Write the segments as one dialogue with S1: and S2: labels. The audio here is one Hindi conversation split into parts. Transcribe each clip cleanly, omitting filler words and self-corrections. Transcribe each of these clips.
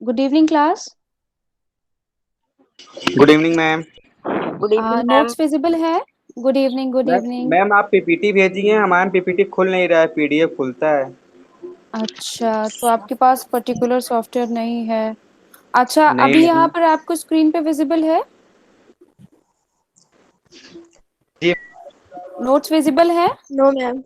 S1: Good evening class.
S2: Good evening ma'am.
S3: Good evening ma'am.
S1: Notes visible है? Good evening, good
S2: ma'am
S1: evening.
S2: Ma'am आप पीपीटी भेजी हैं, हमारा पीपीटी खुल नहीं रहा है, पीडीएफ खुलता है।
S1: अच्छा, तो आपके पास पर्टिकुलर सॉफ्टवेयर नहीं है। अच्छा,
S2: नहीं
S1: अभी यहाँ
S2: नहीं।
S1: पर आपको स्क्रीन पे विजिबल है?
S2: जी।
S1: नोट्स विजिबल है?
S3: No ma'am.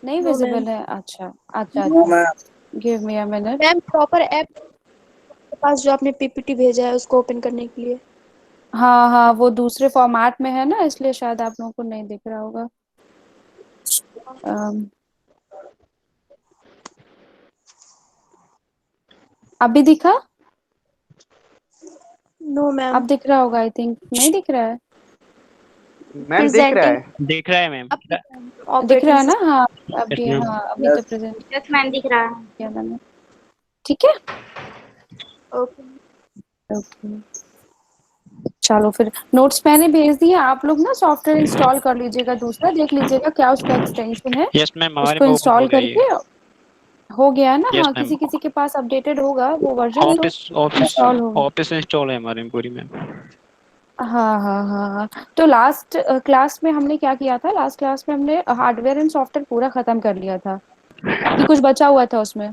S1: नहीं
S3: नो मैम।
S1: विजिबल है? अच्छा अच्छा
S2: नो
S1: अच्छा।
S2: Ma'am.
S1: Give me a minute.
S3: Ma'am proper app के पास जो आपने पीपीटी भेजा है उसको ओपन करने के लिए।
S1: हाँ हाँ, वो दूसरे फॉर्मेट में है ना, इसलिए शायद आप लोगों को नहीं दिख रहा होगा। अम, अभी दिखा?
S3: No ma'am.
S1: अब दिख रहा होगा, आई थिंक। नहीं दिख रहा है?
S2: मैम दिख रहा
S3: प्रेजेंटिंग।
S2: है।
S4: दिख रहा है मैम।
S3: अब
S1: दिख रहा
S3: ऑपरेटिंग
S1: है ना?
S3: सिस्टम।
S1: हाँ।
S4: यस
S1: अभी,
S4: मैम।
S1: हाँ अभी तो
S2: यस।
S1: प्रेजेंट
S3: यस मैम दिख रहा है।
S1: किया मैंने। ठीक है।
S3: ओके।
S1: ओके, चलो फिर नोट्स मैंने भेज दिए। आप लोग ना सॉफ्टवेयर इंस्टॉल कर लीजिएगा, दूसरा देख लीजिएगा क्या उसका एक्सटेंशन है।
S4: यस मैम, हमारे
S1: उसको
S4: में ओपन हो
S1: इंस्टॉल
S4: गया ये।
S1: करके हो गया है ना?
S4: यस
S1: हाँ,
S4: मैम।
S1: किसी किसी के पास अपडेटेड होगा वो वर्जन, तो
S4: ऑफिस ऑफिस
S1: इंस्टॉल होगा।
S4: ऑफिस इंस्टॉल है हमारे में पूरी मैम।
S1: हाँ हाँ हाँ हाँ। तो लास्ट क्लास में हमने क्या किया था? लास्ट क्लास में हमने हार्डवेयर एंड सॉफ्टवेयर पूरा खत्म कर लिया था, कि कुछ बचा हुआ था उसमें?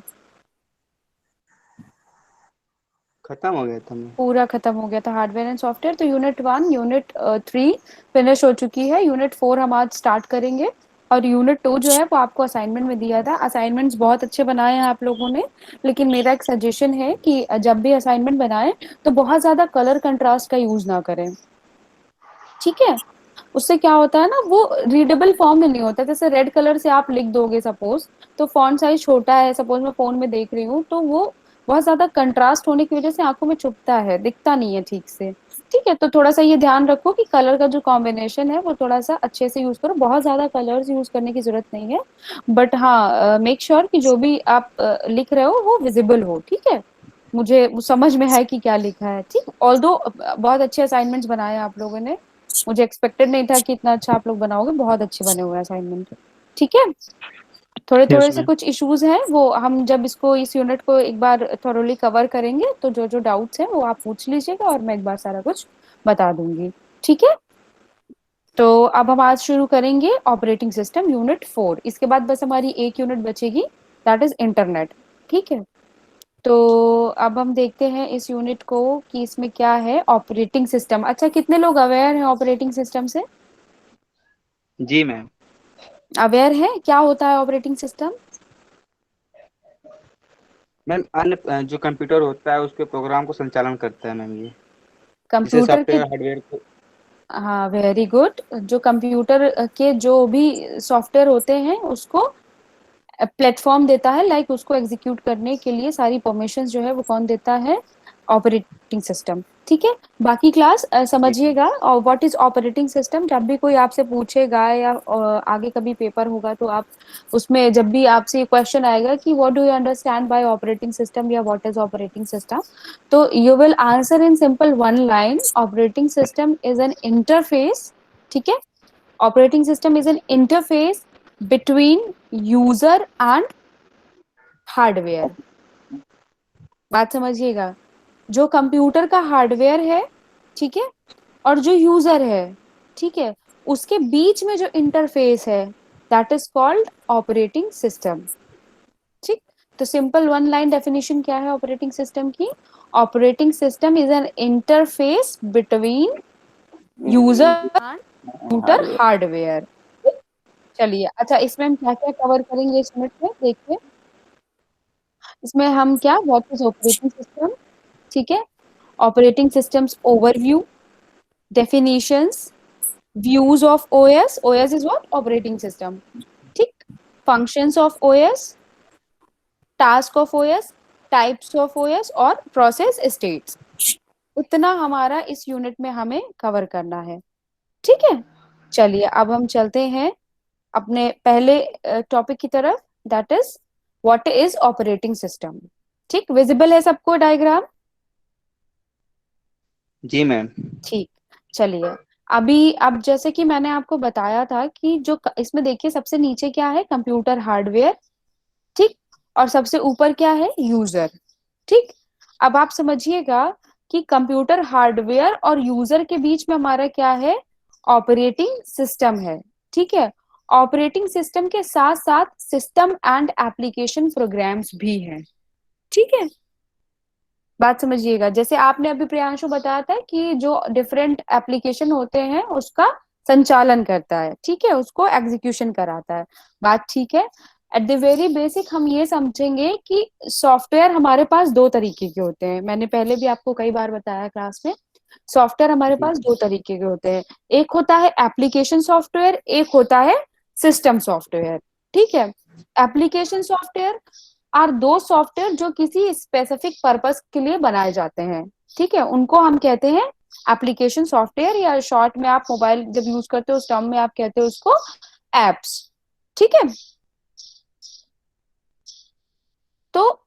S2: खत्म हो गया था मैम।
S1: पूरा खत्म हो गया था हार्डवेयर एंड सॉफ्टवेयर। तो यूनिट 1, यूनिट 3 फिनिश हो चुकी है। यूनिट 4 हम आज स्टार्ट करेंगे। और यूनिट 2 जो है वो आपको असाइनमेंट में दिया था। असाइनमेंट्स बहुत अच्छे बनाए हैं आप लोगों ने, लेकिन मेरा एक सजेशन है कि जब भी असाइनमेंट बनाएं तो बहुत ज्यादा कलर कंट्रास्ट का यूज ना करें। ठीक है? उससे क्या होता है ना, वो रीडेबल फॉर्म में नहीं होता। जैसे रेड कलर से आप लिख दोगे सपोज, तो फॉन्ट साइज छोटा है, सपोज मैं फोन में देख रही हूँ, तो वो बहुत ज्यादा कंट्रास्ट होने की वजह से आंखों में चुभता है, दिखता नहीं है ठीक से। ठीक है? तो थोड़ा सा ये ध्यान रखो कि कलर का जो कॉम्बिनेशन है वो थोड़ा सा अच्छे से यूज करो। बहुत ज्यादा कलर्स यूज करने की जरूरत नहीं है, बट हाँ, मेक श्योर कि जो भी आप लिख रहे हो वो विजिबल हो। ठीक है? मुझे वो समझ में है कि क्या लिखा है। ठीक, ऑल्दो बहुत अच्छे असाइनमेंट्स बनाए हैं आप लोगों ने। मुझे एक्सपेक्टेड नहीं था कि इतना अच्छा आप लोग बनाओगे। बहुत अच्छे बने हुए हैं असाइनमेंट। ठीक है? थोड़े
S4: यस
S1: थोड़े से
S4: मैम।
S1: कुछ इश्यूज हैं, वो हम जब इसको इस यूनिट को एक बार थोरोली कवर करेंगे तो जो जो डाउट्स हैं वो आप पूछ लीजिएगा और मैं एक बार सारा कुछ बता दूंगी। ठीक है? तो अब हम आज शुरू करेंगे ऑपरेटिंग सिस्टम यूनिट 4। इसके बाद बस हमारी एक यूनिट बचेगी, दैट इज इंटरनेट। ठीक है? तो अब हम देखते हैं इस यूनिट को कि इसमें क्या है। ऑपरेटिंग सिस्टम, अच्छा कितने लोग अवेयर हैं ऑपरेटिंग सिस्टम से?
S2: जी मैम।
S1: अवेयर है क्या होता है ऑपरेटिंग सिस्टम?
S2: मैम अन्य जो कंप्यूटर होता है उसके प्रोग्राम को संचालन करता है मैम ये। जिसे
S1: कंप्यूटर के,
S2: सॉफ्टवेयर हार्डवेयर को।
S1: हाँ वेरी गुड। जो कंप्यूटर के जो भी सॉफ्टवेयर होते हैं उसको प्लेटफॉर्म देता है, लाइक उसको एग्जीक्यूट करने के लिए सारी परमिशंस जो है वो कौन देता है? Operating system. ठीक है? बाकी क्लास
S2: जी मैम।
S1: समझिएगा। और व्हाट इज ऑपरेटिंग सिस्टम, जब भी कोई आपसे पूछेगा या आगे कभी पेपर होगा तो आप उसमें जब भी आपसे ये क्वेश्चन आएगा कि what do you understand by operating system या व्हाट इज ऑपरेटिंग सिस्टम, तो you will answer in simple one line, operating system is an interface. ठीक है? Operating system is an interface between user and hardware. बात समझिएगा। जो कंप्यूटर का हार्डवेयर है, ठीक है, और जो यूजर है, ठीक है, उसके बीच में जो इंटरफेस है that is called operating system. ठीक? तो सिंपल वन लाइन डेफिनेशन क्या है ऑपरेटिंग सिस्टम की? Operating system is an interface between user and computer hardware. चलिए, अच्छा इसमें हम क्या क्या कवर करेंगे इस मिनट में देखिए। इसमें हम क्या, व्हाट इज ऑपरेटिंग सिस्टम, ठीक है, operating systems overview, definitions, views of OS, OS is what? Operating system. ठीक? Functions of OS, task of OS, types of OS और process states। इतना हमारा इस यूनिट में हमें कवर करना है। ठीक है? चलिए अब हम चलते हैं अपने पहले टॉपिक की तरफ, that is what is operating system. ठीक, विजिबल है सबको डायग्राम?
S2: जी मैम।
S1: ठीक, चलिए। अभी अब जैसे कि मैंने आपको बताया था कि जो इसमें देखिए सबसे नीचे क्या है, कंप्यूटर हार्डवेयर। ठीक? और सबसे ऊपर क्या है? यूजर। ठीक? अब आप समझिएगा कि कंप्यूटर हार्डवेयर और यूजर के बीच में हमारा क्या है, ऑपरेटिंग सिस्टम है। ठीक है, ऑपरेटिंग सिस्टम के साथ साथ सिस्टम एंड एप्लीकेशन प्रोग्राम्स भी हैं। ठीक है, बात समझिएगा। जैसे आपने अभी प्रियांशु बताया था कि जो डिफरेंट एप्लीकेशन होते हैं उसका संचालन करता है, ठीक है, उसको एग्जीक्यूशन कराता है। बात ठीक है। एट द वेरी बेसिक हम ये समझेंगे कि सॉफ्टवेयर हमारे पास दो तरीके के होते हैं। मैंने पहले भी आपको कई बार बताया क्लास में, सॉफ्टवेयर हमारे
S2: जी
S1: पास दो तरीके के होते हैं। एक होता है एप्लीकेशन सॉफ्टवेयर, एक होता है सिस्टम सॉफ्टवेयर। ठीक है, एप्लीकेशन सॉफ्टवेयर आर दो सॉफ्टवेयर जो किसी स्पेसिफिक पर्पस के लिए बनाए जाते हैं। ठीक है, उनको हम कहते हैं एप्लीकेशन सॉफ्टवेयर, या शॉर्ट में आप मोबाइल जब यूज करते हो उस टर्म में आप कहते हो उसको एप्स। ठीक है, तो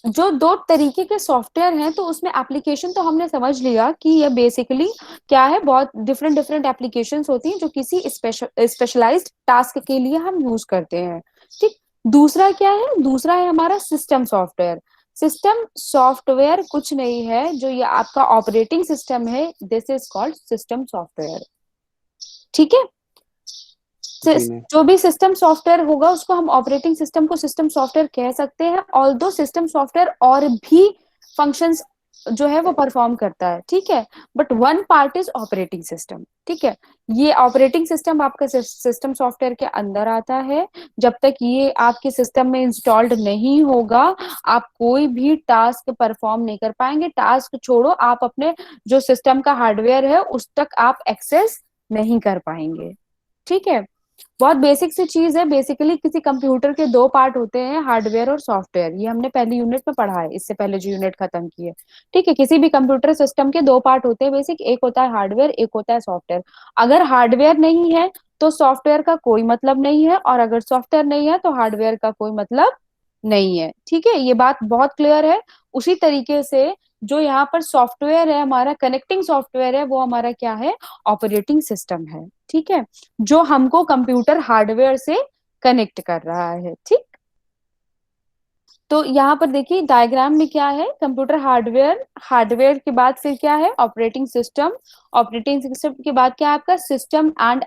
S1: जो दो तरीके के सॉफ्टवेयर हैं, तो उसमें एप्लीकेशन तो हमने समझ लिया कि ये बेसिकली क्या है, बहुत डिफरेंट डिफरेंट एप्लीकेशंस होती हैं जो किसी स्पेशलाइज्ड टास्क के लिए हम यूज करते हैं। ठीक, दूसरा क्या है, दूसरा है हमारा सिस्टम सॉफ्टवेयर। सिस्टम सॉफ्टवेयर कुछ नहीं है, जो ये आपका ऑपरेटिंग सिस्टम है, this is called system software. ठीक है,
S2: जी मैम।
S1: जो भी सिस्टम सॉफ्टवेयर होगा उसको हम ऑपरेटिंग सिस्टम को सिस्टम सॉफ्टवेयर कह सकते हैं। ऑल्दो सिस्टम सॉफ्टवेयर और भी फंक्शंस जो है वो परफॉर्म करता है। ठीक है, but one part is operating system. ठीक है, ये ऑपरेटिंग सिस्टम आपका सिस्टम सॉफ्टवेयर के अंदर आता है। जब तक ये आपके सिस्टम में इंस्टॉल्ड नहीं होगा आप कोई भी टास्क परफॉर्म नहीं कर पाएंगे। टास्क छोड़ो, आप अपने जो सिस्टम का हार्डवेयर है उस तक आप एक्सेस नहीं कर पाएंगे। ठीक है, बहुत बेसिक सी चीज है। बेसिकली किसी कंप्यूटर के दो पार्ट होते हैं, हार्डवेयर और सॉफ्टवेयर। ये हमने पहली यूनिट में पढ़ा है, इससे पहले जो यूनिट खत्म की है। ठीक है, किसी भी कंप्यूटर सिस्टम के दो पार्ट होते हैं बेसिक, एक होता है हार्डवेयर, एक होता है सॉफ्टवेयर। अगर हार्डवेयर नहीं है तो सॉफ्टवेयर का कोई मतलब नहीं है, और अगर सॉफ्टवेयर नहीं है तो हार्डवेयर का कोई मतलब नहीं है। ठीक है, ये बात बहुत क्लियर है। उसी तरीके से जो यहाँ पर सॉफ्टवेयर है, हमारा कनेक्टिंग सॉफ्टवेयर है, वो हमारा क्या है, ऑपरेटिंग सिस्टम है। ठीक है, जो हमको कंप्यूटर हार्डवेयर से कनेक्ट कर रहा है। ठीक, तो यहाँ पर देखिए डायग्राम में क्या है, कंप्यूटर हार्डवेयर, हार्डवेयर के बाद फिर क्या है, ऑपरेटिंग सिस्टम, ऑपरेटिंग सिस्टम के बाद क्या है आपका सिस्टम एंड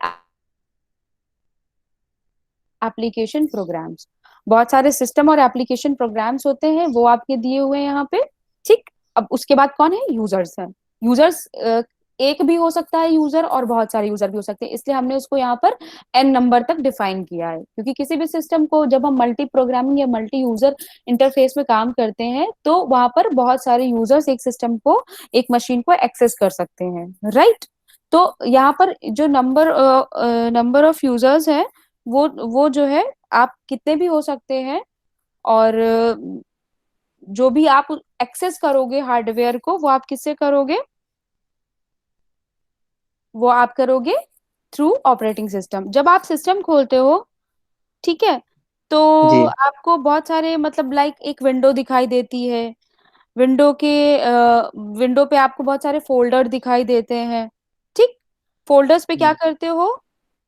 S1: एप्लीकेशन प्रोग्राम्स। बहुत सारे सिस्टम और एप्लीकेशन प्रोग्राम्स होते हैं, वो आपके दिए हुए हैं यहाँ पे। ठीक, अब उसके बाद कौन है, यूजर्स है। यूजर्स एक भी हो सकता है यूजर, और बहुत सारे यूजर भी हो सकते हैं, इसलिए हमने उसको यहाँ पर एन नंबर तक डिफाइन किया है। क्योंकि किसी भी सिस्टम को जब हम मल्टी प्रोग्रामिंग या मल्टी यूजर इंटरफेस में काम करते हैं तो वहां पर बहुत सारे यूजर्स एक सिस्टम को, एक मशीन को एक्सेस कर सकते हैं। राइट, तो यहाँ पर जो नंबर ऑफ यूजर्स है, वो जो है आप कितने भी हो सकते हैं। और जो भी आप एक्सेस करोगे हार्डवेयर को, वो आप किससे करोगे, वो आप करोगे थ्रू ऑपरेटिंग सिस्टम। जब आप सिस्टम खोलते हो, ठीक है, तो
S2: जी
S1: आपको बहुत सारे मतलब लाइक एक विंडो दिखाई देती है। विंडो के विंडो पे आपको बहुत सारे फोल्डर दिखाई देते हैं। ठीक, फोल्डर्स पे क्या करते हो,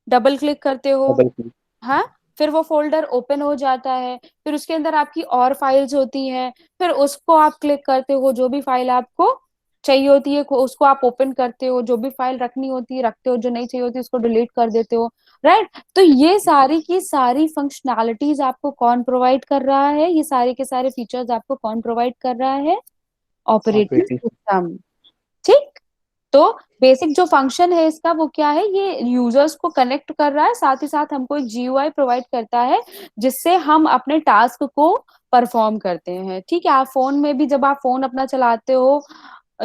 S1: डबल क्लिक करते हो।
S2: Double click.
S1: हाँ, फिर वो फोल्डर ओपन हो जाता है, फिर उसके अंदर आपकी और फाइल्स होती हैं, फिर उसको आप क्लिक करते हो, जो भी फाइल आपको चाहिए होती है उसको आप ओपन करते हो, जो भी फाइल रखनी होती है रखते हो, जो नहीं चाहिए होती उसको डिलीट कर देते हो। राइट, तो ये सारी की सारी फंक्शनैलिटीज आपको कौन प्रोवाइड कर रहा है, ये सारे के सारे फीचर्स आपको कौन प्रोवाइड कर रहा है, ऑपरेटिंग
S2: ऑपरेटिंग।
S1: सिस्टम। ठीक, तो बेसिक जो फंक्शन है इसका वो क्या है, ये यूजर्स को कनेक्ट कर रहा है, साथ ही साथ हमको एक जीयूआई प्रोवाइड करता है जिससे हम अपने टास्क को परफॉर्म करते हैं। ठीक है, आप फोन में भी जब आप फोन अपना चलाते हो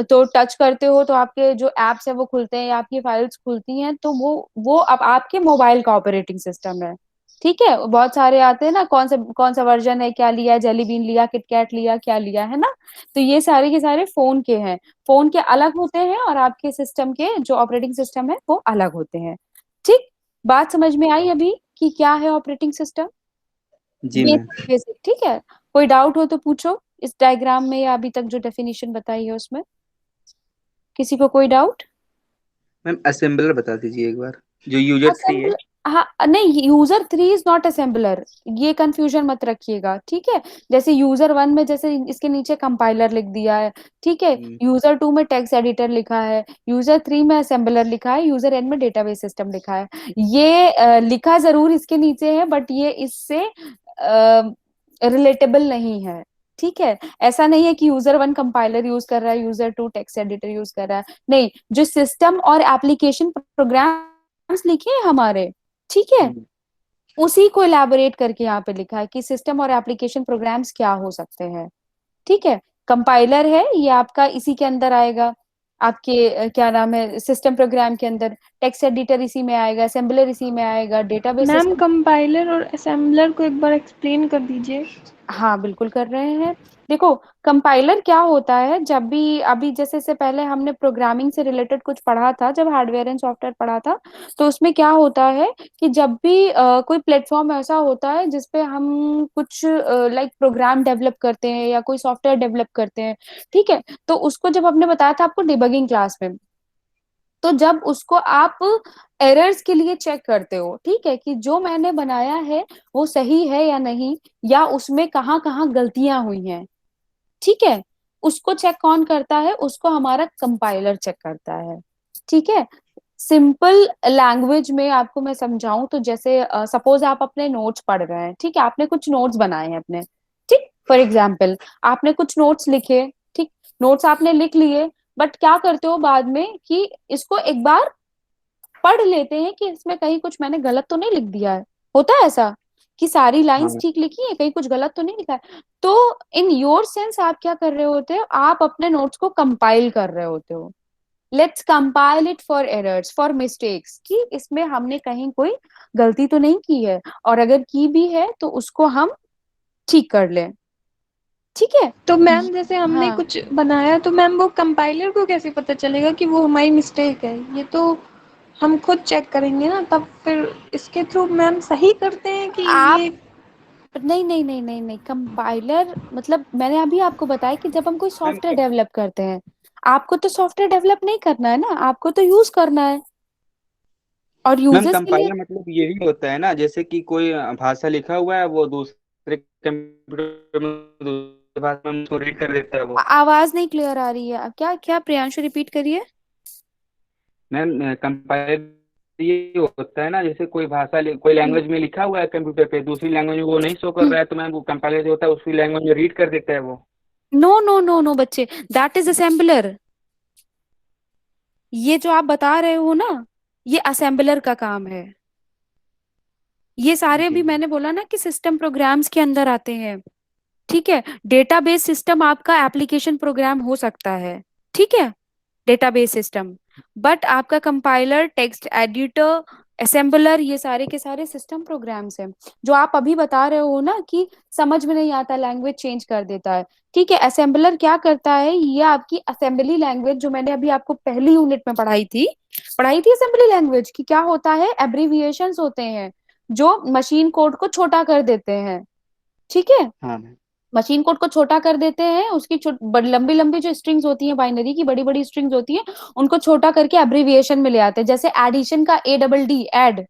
S1: तो टच करते हो तो आपके जो एप्स है वो खुलते हैं या आपकी फाइल्स खुलती हैं, तो वो अब आपके मोबाइल का ऑपरेटिंग सिस्टम है। ठीक है, बहुत सारे आते हैं ना, कौन सा वर्जन है, क्या लिया, जेली बीन लिया, किटकैट लिया, क्या लिया है ना। तो ये सारे के सारे फोन के हैं, फोन के अलग होते हैं, और आपके सिस्टम के जो ऑपरेटिंग सिस्टम है वो अलग होते हैं। ठीक, बात समझ में आई अभी कि क्या है ऑपरेटिंग सिस्टम,
S2: जी मैम।
S1: Basic basic. ठीक है, कोई डाउट हो तो पूछो इस डायग्राम में या अभी तक जो डेफिनेशन बताई है उसमें, किसी को कोई डाउट।
S2: मैम असेंबलर बता दीजिए एक बार, जो यूजर थ्री
S1: असेंबल
S2: है।
S1: हाँ नहीं, यूजर 3 इज नॉट असेंबलर, ये कंफ्यूजन मत रखिएगा, ठीक है। जैसे यूजर 1 में जैसे इसके नीचे कंपाइलर लिख दिया है, ठीक है।
S2: हम्म,
S1: यूजर 2 में टेक्स्ट एडिटर लिखा है, यूजर 3 में असेंबलर लिखा है, यूजर एन में डेटाबेस सिस्टम लिखा है। ये लिखा जरूर इसके नीचे है, बट ये इससे रिलेटेबल नहीं है, ठीक है। ऐसा नहीं है कि यूजर 1 कंपाइलर यूज कर रहा है, यूजर 2 टेक्स्ट एडिटर यूज कर रहा है, नहीं। जो सिस्टम और एप्लीकेशन प्रोग्राम्स लिखे हैं हमारे, ठीक है,
S2: हम्म,
S1: उसी को इलैबोरेट करके यहाँ पे लिखा है कि सिस्टम और एप्लीकेशन प्रोग्राम्स क्या हो सकते हैं, ठीक है। कंपाइलर है ये आपका इसी के अंदर आएगा, आपके क्या नाम है, सिस्टम प्रोग्राम के अंदर। टेक्स्ट एडिटर इसी में आएगा, असेंबलर इसी में आएगा, डेटाबेस
S3: मैम
S1: सिस्टम।
S3: कंपाइलर और असेंबलर को एक बार एक्सप्लेन कर दीजिए।
S1: हाँ बिल्कुल कर रहे हैं। देखो, कंपाइलर क्या होता है, जब भी अभी जैसे से पहले हमने प्रोग्रामिंग से रिलेटेड कुछ पढ़ा था, जब हार्डवेयर एंड सॉफ्टवेयर पढ़ा था, तो उसमें क्या होता है कि जब भी कोई प्लेटफॉर्म ऐसा होता है जिसपे हम कुछ लाइक प्रोग्राम डेवलप करते हैं या कोई सॉफ्टवेयर डेवलप करते हैं, ठीक है। तो उसको जब हमने बताया था आपको डिबगिंग क्लास में, तो जब उसको आप एरर्स के लिए चेक करते हो, ठीक है, कि जो मैंने बनाया है वो सही है या नहीं, या उसमें कहाँ कहाँ गलतियां हुई हैं, ठीक है। उसको चेक कौन करता है, उसको हमारा कंपाइलर चेक करता है, ठीक है। सिंपल लैंग्वेज में आपको मैं समझाऊं तो जैसे सपोज आप अपने नोट्स पढ़ रहे हैं, ठीक है, आपने कुछ नोट्स बनाए हैं अपने, ठीक, फॉर एग्जाम्पल आपने कुछ नोट्स लिखे, ठीक, नोट्स आपने लिख लिए, बट क्या करते हो बाद में कि इसको एक बार पढ़ लेते हैं कि इसमें कहीं कुछ मैंने गलत तो नहीं लिख दिया है। होता है ऐसा कि सारी लाइंस
S2: हाँ
S1: ठीक लिखी है, कहीं कुछ गलत तो नहीं लिखा है। तो इन योर सेंस आप क्या कर रहे होते हो, आप अपने नोट्स को कंपाइल कर रहे होते हो। Let's compile it for errors, for mistakes, कि इसमें हमने कहीं कोई गलती तो नहीं की है, और अगर की भी है तो उसको हम ठीक कर लें, ठीक है।
S3: तो मैम जैसे हमने
S1: हाँ,
S3: कुछ बनाया तो मैम वो कंपाइलर को कैसे पता चलेगा कि वो हमारी मिस्टेक है? ये तो हम खुद चेक करेंगे ना, तब फिर इसके थ्रू मैम सही करते हैं कि
S1: आप
S3: ये।
S1: नहीं नहीं नहीं नहीं नहीं, कंपाइलर मतलब मैंने अभी आपको बताया कि जब हम कोई
S2: मैम
S1: सॉफ्टवेयर डेवलप करते हैं, आपको तो सॉफ्टवेयर डेवलप नहीं करना है ना, आपको तो यूज करना है, और
S2: मैम
S1: यूजर्स के लिए।
S2: कंपाइलर मतलब यही होता है ना, जैसे कि कोई भाषा लिखा हुआ है, वो दूसरे कंप्यूटर में दूसरी भाषा में उसको रीड कर देता है वो।
S1: आवाज नहीं क्लियर आ रही है, क्या क्या प्रियांशु, रिपीट करिए।
S2: मैम कंपाइलर ये होता है ना, जैसे कोई भाषा कोई लैंग्वेज में लिखा हुआ है कंप्यूटर पे, दूसरी लैंग्वेज में वो नहीं शो कर रहा है, तो मैम वो कंपाइलर जो होता है उसी लैंग्वेज में रीड कर देता है वो।
S1: नो नो नो नो बच्चे, दैट इज असेंबलर। ये जो आप बता रहे हो ना, ये असेंबलर का काम है। ये सारे
S2: जी
S1: भी मैंने बोला ना कि सिस्टम प्रोग्राम्स के अंदर आते हैं, ठीक है। डेटाबेस सिस्टम आपका एप्लीकेशन प्रोग्राम हो सकता है, ठीक है, डेटाबेस सिस्टम। बट आपका कंपाइलर, टेक्स्ट एडिटर, असेंबलर, ये सारे के सारे सिस्टम प्रोग्राम्स हैं। जो आप अभी बता रहे हो ना कि समझ में नहीं आता, लैंग्वेज चेंज कर देता है, ठीक है। असेंबलर क्या करता है, ये आपकी असेंबली लैंग्वेज जो मैंने अभी आपको पहली यूनिट में पढ़ाई थी असेंबली लैंग्वेज की, क्या होता है, एब्रीविएशंस होते हैं जो मशीन कोड को छोटा कर देते हैं, ठीक है।
S2: हाँ मैम।
S1: मशीन कोड को छोटा कर देते हैं, उसकी लंबी लंबी जो स्ट्रिंग्स होती हैं, बाइनरी की बड़ी बड़ी स्ट्रिंग्स होती हैं, उनको छोटा करके एब्रीविएशन में ले आते हैं। जैसे एडिशन का ADD, एड,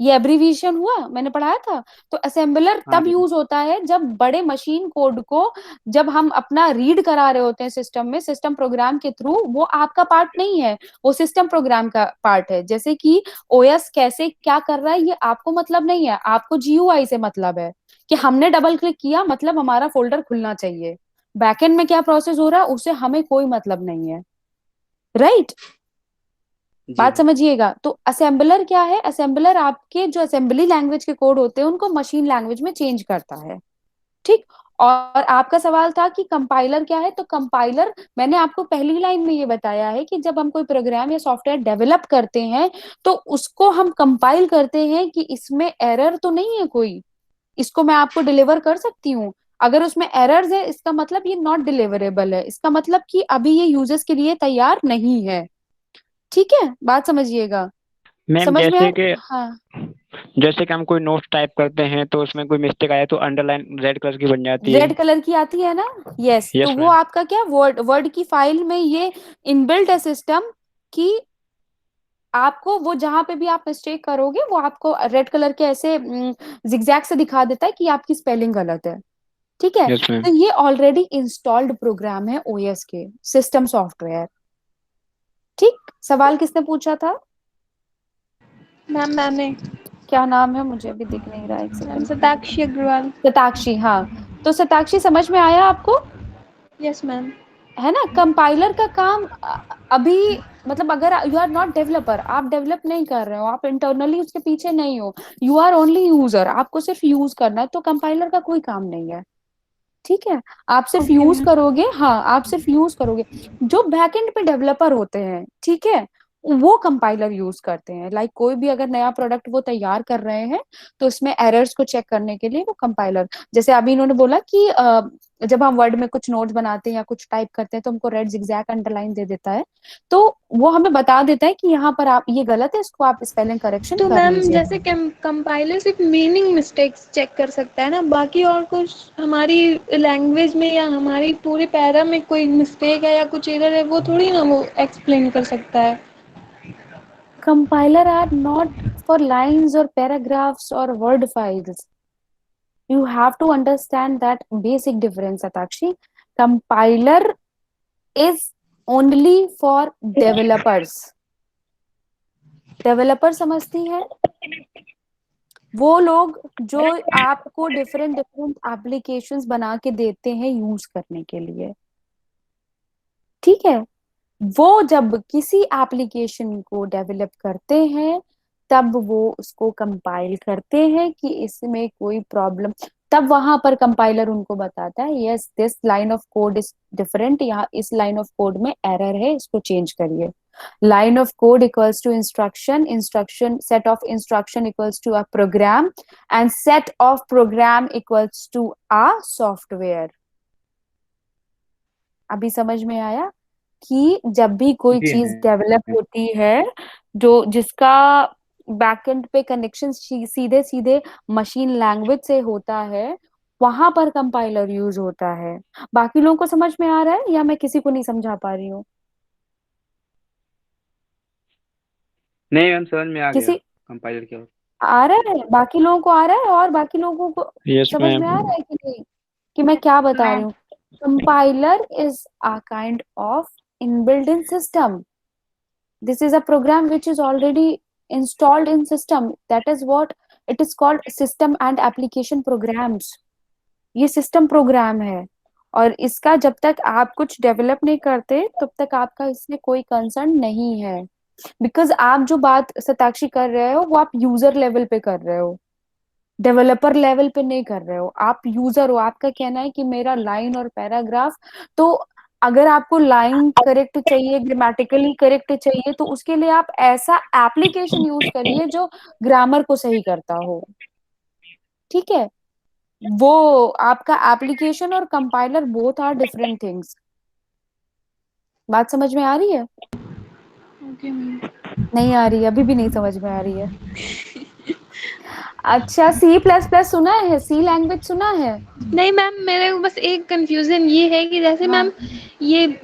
S1: ये एब्रीविएशन हुआ, मैंने पढ़ाया था। तो असेंबलर
S2: हाँ
S1: तब
S2: मैम।
S1: यूज होता है जब बड़े मशीन कोड को, जब हम अपना रीड करा रहे होते हैं सिस्टम में, सिस्टम प्रोग्राम के थ्रू, वो आपका पार्ट नहीं है, वो सिस्टम प्रोग्राम का पार्ट है। जैसे कि OS कैसे क्या कर रहा है ये आपको मतलब नहीं है, आपको GUI से मतलब है, कि हमने डबल क्लिक किया मतलब हमारा फोल्डर खुलना चाहिए। बैकएंड में क्या प्रोसेस हो रहा है उससे हमें कोई मतलब नहीं है, राइट।
S2: जी
S1: बात
S2: मैम।
S1: समझिएगा। तो असेंबलर क्या है, असेंबलर आपके जो असेंबली लैंग्वेज के कोड होते हैं उनको मशीन लैंग्वेज में चेंज करता है, ठीक। और आपका सवाल था कि कंपाइलर क्या है, तो कंपाइलर मैंने आपको पहली लाइन में ये बताया है कि जब हम कोई प्रोग्राम या सॉफ्टवेयर डेवलप करते हैं, तो उसको हम कंपाइल करते हैं कि इसमें एरर तो नहीं है कोई, इसको मैं आपको डिलीवर कर सकती हूँ। अगर उसमें एरर्स है, इसका मतलब ये नॉट डिलीवरेबल है, इसका मतलब कि अभी ये यूजर्स के लिए तैयार नहीं है, ठीक है। बात समझिएगा,
S4: मैम
S1: समझ में आया? हाँ,
S4: जैसे कि हम कोई नोट्स टाइप करते हैं तो उसमें कोई मिस्टेक आए तो अंडरलाइन रेड कलर की बन जाती है।
S1: रेड कलर की आती है ना, यस। तो
S4: यस
S1: वो
S4: मैम।
S1: आपका क्या, वर्ड वर्ड की फाइल में ये इनबिल्ट है सिस्टम की आपको वो जहां पे भी आप मिस्टेक करोगे वो आपको रेड कलर के ऐसे जिगजैग से दिखा देता है कि आपकी स्पेलिंग गलत है। ठीक है,
S4: यस मैम।
S1: तो ये ऑलरेडी इंस्टॉल्ड प्रोग्राम है ओएस के, सिस्टम सॉफ्टवेयर। ठीक, सवाल किसने पूछा था?
S3: मैम मैंने।
S1: क्या नाम है, मुझे अभी दिख नहीं रहा, एक
S3: मैम
S1: सेकंड।
S3: सताक्षी अग्रवाल।
S1: सताक्षी, हाँ। तो सताक्षी समझ में आया आपको?
S3: Yes ma'am.
S1: है ना, कंपाइलर का काम अभी, मतलब अगर यू आर नॉट डेवलपर, आप डेवलप नहीं कर रहे हो, आप इंटरनली उसके पीछे नहीं हो, यू आर ओनली यूजर, आपको सिर्फ यूज करना है, तो कंपाइलर का कोई काम नहीं है। ठीक है, आप सिर्फ
S3: ओके
S1: यूज
S3: मैम।
S1: करोगे, हाँ आप सिर्फ यूज करोगे। जो बैकएंड पे डेवलपर होते हैं, ठीक है, वो कंपाइलर यूज करते हैं। लाइक कोई भी अगर नया प्रोडक्ट वो तैयार कर रहे हैं, तो उसमें एरर्स को चेक करने के लिए वो कंपाइलर, जैसे अभी इन्होंने बोला कि जब हम वर्ड में कुछ नोट्स बनाते हैं या कुछ टाइप करते हैं तो हमको रेड जिगजैग अंडरलाइन दे देता है, तो वो हमें बता देता है कि यहाँ पर आप ये गलत है, इसको आप स्पेलिंग करेक्शन
S3: तो
S1: कर
S3: मैम
S1: लीजिए।
S3: जैसे कंपाइलर सिर्फ मीनिंग मिस्टेक्स चेक कर सकता है ना, बाकी और कुछ हमारी लैंग्वेज में या हमारी पूरे पैरा में कोई मिस्टेक है या कुछ एरर है वो थोड़ी ना वो एक्सप्लेन कर सकता है।
S1: Compiler are not for lines or paragraphs or word files. You have to understand that basic difference, Atakshi. Compiler is only for developers. Developer समझती है, वो लोग जो आपको डिफरेंट डिफरेंट एप्लीकेशंस बना के देते हैं यूज करने के लिए। ठीक है, वो जब किसी एप्लीकेशन को डेवलप करते हैं, तब वो उसको कंपाइल करते हैं कि इसमें कोई प्रॉब्लम, तब वहां पर कंपाइलर उनको बताता है yes this line of code is different, यहाँ इस लाइन ऑफ कोड में एरर है, इसको चेंज करिए। Line of code equals to instruction, instruction set of instruction equals to a program, and set of program equals to a software. अभी समझ में आया कि जब भी कोई
S2: जी
S1: चीज डेवलप
S2: मैम।
S1: होती है, जो जिसका बैकएंड पे कनेक्शन सीधे सीधे मशीन लैंग्वेज से होता है, वहां पर कंपाइलर यूज होता है। बाकी लोगों को समझ में आ रहा है या मैं किसी को नहीं समझा पा रही हूँ?
S2: नहीं मैम, समझ में आ गया
S1: किसी
S2: कंपाइलर क्या होता
S1: आ रहा है, बाकी लोगों को आ रहा है, और बाकी लोगों को
S4: यस
S1: समझ में
S4: मैम।
S1: आ रहा है कि नहीं, कि मैं क्या बता रही हूँ? Compiler is a kind of inbuilt in system. This is a program which is already installed in system. That is what it is called, system and application programs. ये सिस्टम प्रोग्राम है, और इसका जब तक आप कुछ डेवलप नहीं करते तब तक आपका इसमें कोई कंसर्न नहीं है। बिकॉज आप जो बात सताक्षी कर रहे हो वो आप यूजर लेवल पे कर रहे हो, डेवलपर लेवल पे नहीं कर रहे हो, आप यूजर हो। आपका कहना है कि मेरा लाइन और पैराग्राफ, तो अगर आपको लाइन करेक्ट चाहिए, ग्रामेटिकली करेक्ट चाहिए, तो उसके लिए आप ऐसा एप्लीकेशन यूज करिए जो ग्रामर को सही करता हो। ठीक है, वो आपका एप्लीकेशन और compiler both are different things. बात समझ में आ रही है?
S3: Okay ma'am.
S1: नहीं आ रही है, अभी भी नहीं समझ में आ रही है? अच्छा, सी प्लस प्लस सुना है, सी लैंग्वेज सुना है?
S3: नहीं मैम, मेरे को बस एक कंफ्यूजन ये है कि जैसे
S1: हाँ
S3: मैम ये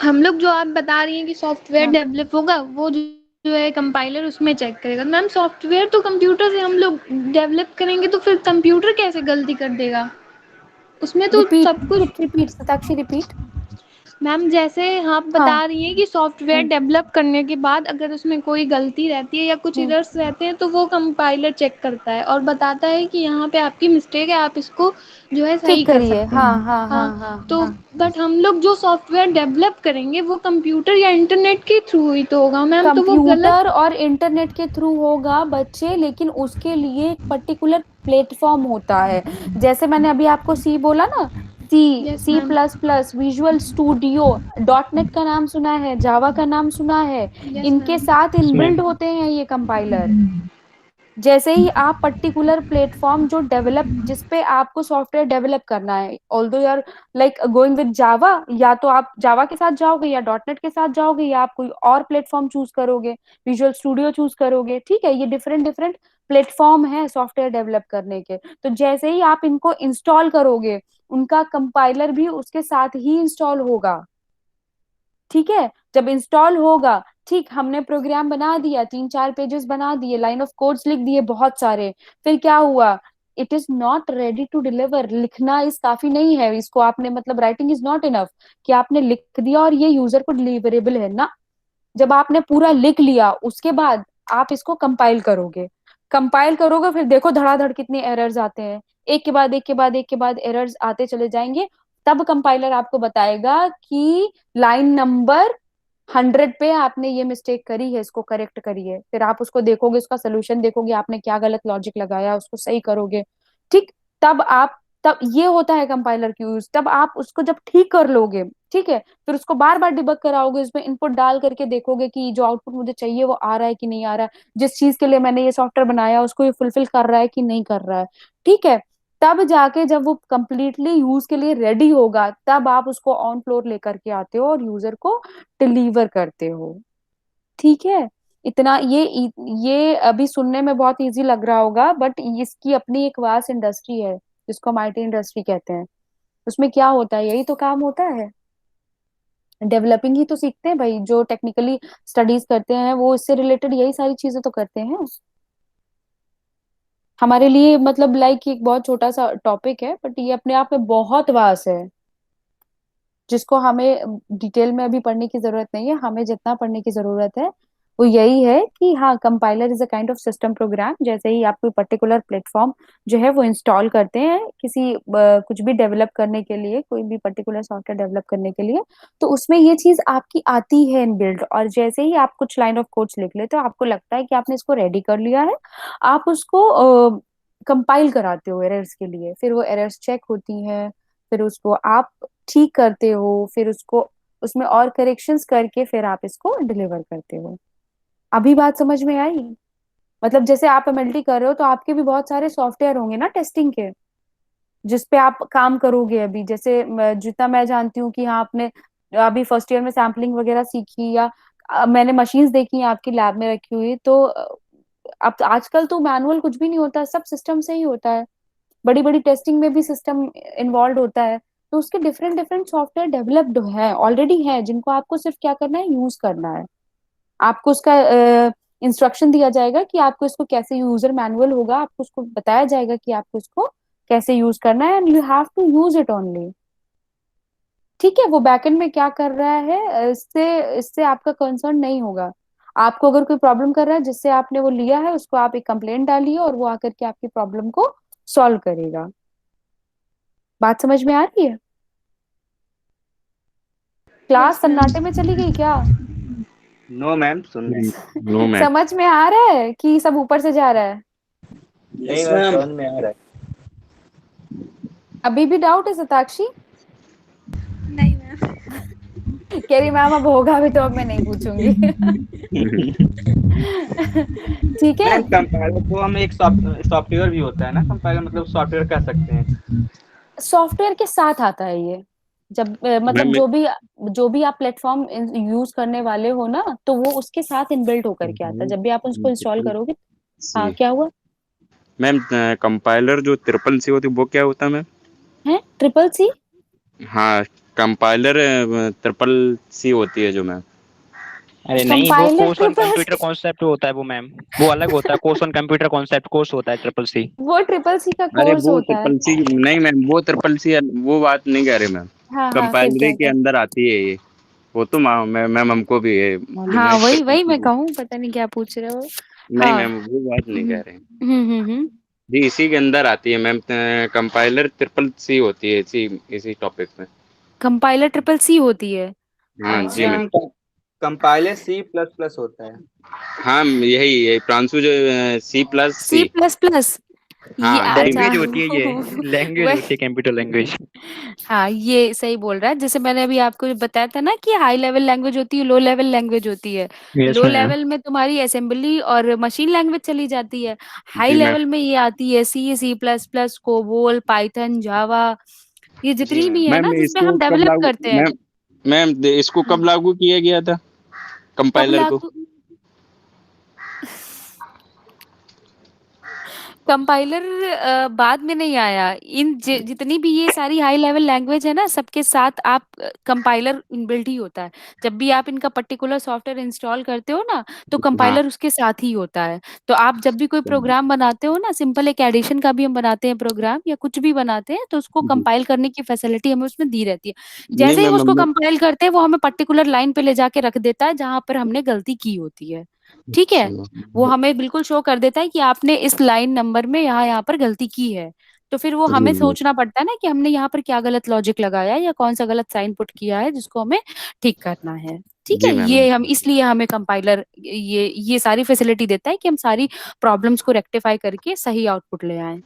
S3: हम लोग जो आप बता रही हैं कि सॉफ्टवेयर
S1: हाँ।
S3: डेवलप होगा वो जो है कंपाइलर उसमें चेक करेगा। मैम सॉफ्टवेयर तो कंप्यूटर से हम लोग डेवलप करेंगे तो फिर कंप्यूटर कैसे गलती कर देगा? उसमें तो
S1: रिपीट
S3: सब कुछ।
S1: Repeat repeat, Satakshi repeat.
S3: Ma'am जैसे आप
S1: हाँ।
S3: बता रही हैं कि सॉफ्टवेयर
S1: हम्म
S3: डेवलप करने के बाद अगर उसमें कोई गलती रहती है या कुछ
S1: हम्म।
S3: एरर्स रहते हैं तो वो कंपाइलर चेक करता है और बताता है कि यहाँ पे आपकी मिस्टेक है, आप इसको जो है सही
S1: ठीक
S3: कर
S1: करिए,
S3: सकते
S1: हाँ
S3: हैं।
S1: हाँ हाँ
S3: हाँ।
S1: हाँ
S3: तो
S1: हाँ।
S3: बट हम लोग जो सॉफ्टवेयर डेवलप करेंगे वो कंप्यूटर या इंटरनेट के थ्रू ही तो होगा मैम, तो वो गलत।
S1: कंप्यूटर और इंटरनेट के थ्रू होगा बच्चे, लेकिन उसके लिए एक पर्टिकुलर प्लेटफॉर्म होता है। जैसे मैंने अभी आपको सी बोला ना, C,
S3: yes
S1: C
S3: ma'am.
S1: Plus plus, visual studio, dot net का नाम सुना है, जावा का नाम सुना है,
S3: यस
S1: इनके
S3: मैम।
S1: साथ
S4: यस मैम।
S1: इनबिल्ड होते हैं ये कंपाइलर। जैसे ही आप पर्टिकुलर प्लेटफॉर्म जो डेवलप, जिसपे आपको सॉफ्टवेयर डेवलप करना है, although you are like going with Java, या तो आप जावा के साथ जाओगे या डॉट नेट के साथ जाओगे या आप कोई और प्लेटफॉर्म चूज करोगे, विजुअल स्टूडियो चूज करोगे। ठीक है, ये डिफरेंट डिफरेंट प्लेटफॉर्म है सॉफ्टवेयर डेवलप करने के। तो जैसे ही आप इनको इंस्टॉल करोगे, उनका कंपाइलर भी उसके साथ ही इंस्टॉल होगा। ठीक है, जब इंस्टॉल होगा, ठीक, हमने प्रोग्राम बना दिया, 3-4 पेजेस बना दिए, लाइन ऑफ कोड्स लिख दिए बहुत सारे, फिर क्या हुआ, it is not ready to deliver. लिखना इस काफी नहीं है, इसको आपने मतलब राइटिंग इज नॉट इनफ कि आपने लिख दिया और ये यूजर को डिलीवरेबल है ना। जब आपने पूरा लिख लिया उसके बाद आप इसको कंपाइल करोगे, कंपाइल करोगे, फिर देखो धड़ाधड़ कितने एरर्स आते हैं, एक के बाद एक के बाद एक के बाद एरर्स आते चले जाएंगे। तब कंपाइलर आपको बताएगा कि लाइन नंबर 100 पे आपने ये मिस्टेक करी है, इसको करेक्ट करिए। फिर आप उसको देखोगे, उसका सोल्यूशन देखोगे, आपने क्या गलत लॉजिक लगाया, उसको सही करोगे। ठीक, तब ये होता है कंपाइलर की यूज। तब आप उसको जब ठीक कर लोगे, ठीक है, फिर उसको बार बार डिबग कराओगे, उसमें इनपुट डाल करके देखोगे कि जो आउटपुट मुझे चाहिए वो आ रहा है कि नहीं आ रहा है, जिस चीज के लिए मैंने ये सॉफ्टवेयर बनाया उसको ये फुलफिल कर रहा है कि नहीं कर रहा है। ठीक है, तब जाके जब वो कंप्लीटली यूज के लिए रेडी होगा, तब आप उसको ऑन फ्लोर लेकर के आते हो और यूजर को डिलीवर करते हो। ठीक है, इतना ये अभी सुनने में बहुत इजी लग रहा होगा, बट इसकी अपनी एक वास्ट इंडस्ट्री है जिसको हम आईटी इंडस्ट्री कहते हैं। उसमें क्या होता है, यही तो काम होता है, डेवलपिंग ही तो सीखते हैं भाई। जो टेक्निकली स्टडीज करते हैं वो इससे रिलेटेड यही सारी चीजें तो करते हैं। हमारे लिए मतलब लाइक एक बहुत छोटा सा टॉपिक है, बट ये अपने आप में बहुत वास्ट है, जिसको हमें डिटेल में अभी पढ़ने की जरूरत नहीं है। हमें जितना पढ़ने की जरूरत है वो यही है कि हाँ, compiler is a kind of system program. जैसे ही आप कोई पर्टिकुलर प्लेटफॉर्म जो है वो इंस्टॉल करते हैं किसी कुछ भी डेवलप करने के लिए, कोई भी पर्टिकुलर सॉफ्टवेयर डेवलप करने के लिए, तो उसमें ये चीज आपकी आती है इन बिल्ड। और जैसे ही आप कुछ लाइन ऑफ कोड्स लिख लेते हो, आपको लगता है कि आपने इसको रेडी कर लिया है, आप उसको कंपाइल कराते हो एरर्स के लिए, फिर वो एरर्स चेक होती हैं, फिर उसको आप ठीक करते हो, फिर उसको उसमें और करेक्शंस करके फिर आप इसको डिलीवर करते हो। अभी बात समझ में आई? मतलब जैसे आप एमएलटी कर रहे हो तो आपके भी बहुत सारे सॉफ्टवेयर होंगे ना टेस्टिंग के, जिस पे आप काम करोगे। अभी जैसे जितना मैं जानती हूँ कि हाँ, आपने अभी फर्स्ट ईयर में सैम्पलिंग वगैरह सीखी, या मैंने मशीन्स देखी हैं आपकी लैब में रखी हुई, तो अब आजकल तो मैनुअल कुछ भी नहीं होता, सब सिस्टम से ही होता है। बड़ी बड़ी टेस्टिंग में भी सिस्टम इन्वॉल्व होता है। तो उसके डिफरेंट डिफरेंट सॉफ्टवेयर डेवलप्ड है, ऑलरेडी है, जिनको आपको सिर्फ क्या करना है, यूज करना है। आपको उसका इंस्ट्रक्शन दिया जाएगा कि आपको इसको कैसे, यूजर मैनुअल होगा, आपको उसको बताया जाएगा कि आपको इसको कैसे यूज करना है, and you have to use it only. ठीक है, वो बैकएंड में क्या कर रहा है, इससे इससे आपका कंसर्न नहीं होगा। आपको अगर कोई प्रॉब्लम कर रहा है जिससे आपने वो लिया है, उसको आप एक कंप्लेंट डालिए और वो आकर के आपकी प्रॉब्लम को सॉल्व करेगा। बात समझ में आ रही है? Class
S3: yes ma'am.
S1: सन्नाटे में चली गई क्या?
S2: नो मैम, सुन रहे हैं।
S5: No ma'am.
S1: समझ में आ रहा है कि सब ऊपर से जा रहा है?
S2: नहीं मैम, समझ में आ रहा है।
S1: अभी भी डाउट है सताक्षी?
S3: नहीं मैम।
S1: कह रही मैम अब होगा भी तो अब मैं नहीं पूछूंगी। ठीक है,
S2: मैम कंपाइलर तो हम एक सॉफ्टवेयर भी होता है ना, कंपाइलर मतलब सॉफ्टवेयर कह सकते हैं।
S1: सॉफ्टवेयर के साथ आता है ये। जब मतलब
S5: मैम
S1: जो भी आप प्लेटफॉर्म यूज करने वाले हो ना, तो वो उसके साथ इनबिल्ट होकर के आता है जब भी आप उसको इंस्टॉल करोगे। हाँ, क्या हुआ?
S5: मैम कंपाइलर जो ट्रिपल सी होती है वो क्या होता है मैम?
S1: है ट्रिपल सी?
S5: हाँ, कंपाइलर ट्रिपल सी होती है जो मैम।
S4: अरे नहीं, वो
S1: compiler
S4: course on
S1: triple
S4: computer
S1: C?
S4: Concept होता है वो मैम, वो अलग होता है। Course on computer concept course होता है ट्रिपल सी।
S1: वो ट्रिपल सी का
S5: अरे
S1: कोर्स
S5: वो
S1: होता है।
S5: ट्रिपल सी नहीं मैम, वो ट्रिपल सी वो बात नहीं कह रहे मैम।
S1: हाँ हाँ, फिर
S5: कंपाइलर
S1: क्या
S5: के
S1: क्या?
S5: अंदर आती है ये। वो तो मैम हमको भी है मालूम
S1: हाँ,
S5: है
S1: वही
S5: ट्रिपल
S1: वही मैं
S5: सी।
S1: कहूँ, पता नहीं क्या पूछ रहे हो।
S5: नहीं
S1: हाँ।
S5: मैम, वो बात नहीं
S1: हम्म
S5: कह रहे हैं
S1: हम्म।
S5: जी। इसी के अंदर आती है मैम, कंपाइलर ट्रिपल सी होती है इसी इसी टॉपिक में।
S1: कंपाइलर ट्रिपल सी होती है?
S5: हाँ जी
S1: अच्छा।
S5: मैम।
S2: कंपाइलर C++ होता है।
S5: हाँ यही है प्रांशु जो C plus
S1: C
S5: C.
S1: Plus plus? ये
S5: हाँ जी
S1: अच्छा।
S5: मैम।
S4: लैंग्वेज होती है, ये लैंग्वेज
S1: वह
S4: होती है, कंप्यूटर लैंग्वेज।
S1: हाँ, ये सही बोल रहा है। जैसे मैंने अभी आपको बताया था ना कि हाई लेवल लैंग्वेज होती है, लो लेवल लैंग्वेज होती है।
S4: यस
S1: लो
S4: मैम।
S1: लेवल में तुम्हारी असेंबली और मशीन लैंग्वेज चली जाती है। हाई
S5: जी मैम।
S1: लेवल में ये आती है C++, कोबोल, पाइथन, जावा, ये
S2: जी
S1: जितनी
S2: मैम।
S1: भी है ना
S5: मैम
S1: जिसमें
S5: इसको
S1: हम
S5: कब
S1: डेवलप
S5: लागू
S1: करते हैं।
S5: इसको
S1: हाँ,
S5: कब लागू किया गया था
S1: कब
S5: कंपाइलर को?
S1: लागू? कंपाइलर बाद में नहीं आया। जितनी भी ये सारी हाई लेवल लैंग्वेज है ना, सबके साथ आप कंपाइलर इनबिल्ट ही होता है। जब भी आप इनका पर्टिकुलर सॉफ्टवेयर इंस्टॉल करते हो ना, तो
S5: हाँ
S1: कंपाइलर उसके साथ ही होता है। तो आप जब भी कोई प्रोग्राम बनाते हो ना, सिंपल एक एडिशन का भी हम बनाते हैं प्रोग्राम या कुछ भी बनाते हैं, तो उसको
S5: जी
S1: कंपाइल करने की फैसिलिटी हमें उसमें दी रहती है।
S5: नहीं
S1: जैसे ही हम
S5: मैम
S1: उसको
S5: हमने
S1: कंपाइल करते हैं, वो हमें पर्टिकुलर लाइन पे ले जाके रख देता है जहां पर हमने गलती की होती है। ठीक है, वो
S5: अच्छा
S1: हमें बिल्कुल शो कर देता है कि आपने इस लाइन नंबर में यहाँ यहाँ पर गलती की है। तो फिर वो
S5: जी
S1: हमें
S5: जी
S1: सोचना पड़ता है ना कि हमने यहाँ पर क्या गलत लॉजिक लगाया है या कौन सा गलत साइन पुट किया है, जिसको हमें ठीक करना है। ठीक
S5: जी
S1: है,
S5: मैम
S1: ये हम इसलिए हमें कंपाइलर ये सारी फैसिलिटी देता है कि हम सारी प्रॉब्लम्स को रेक्टिफाई करके सही आउटपुट ले आए।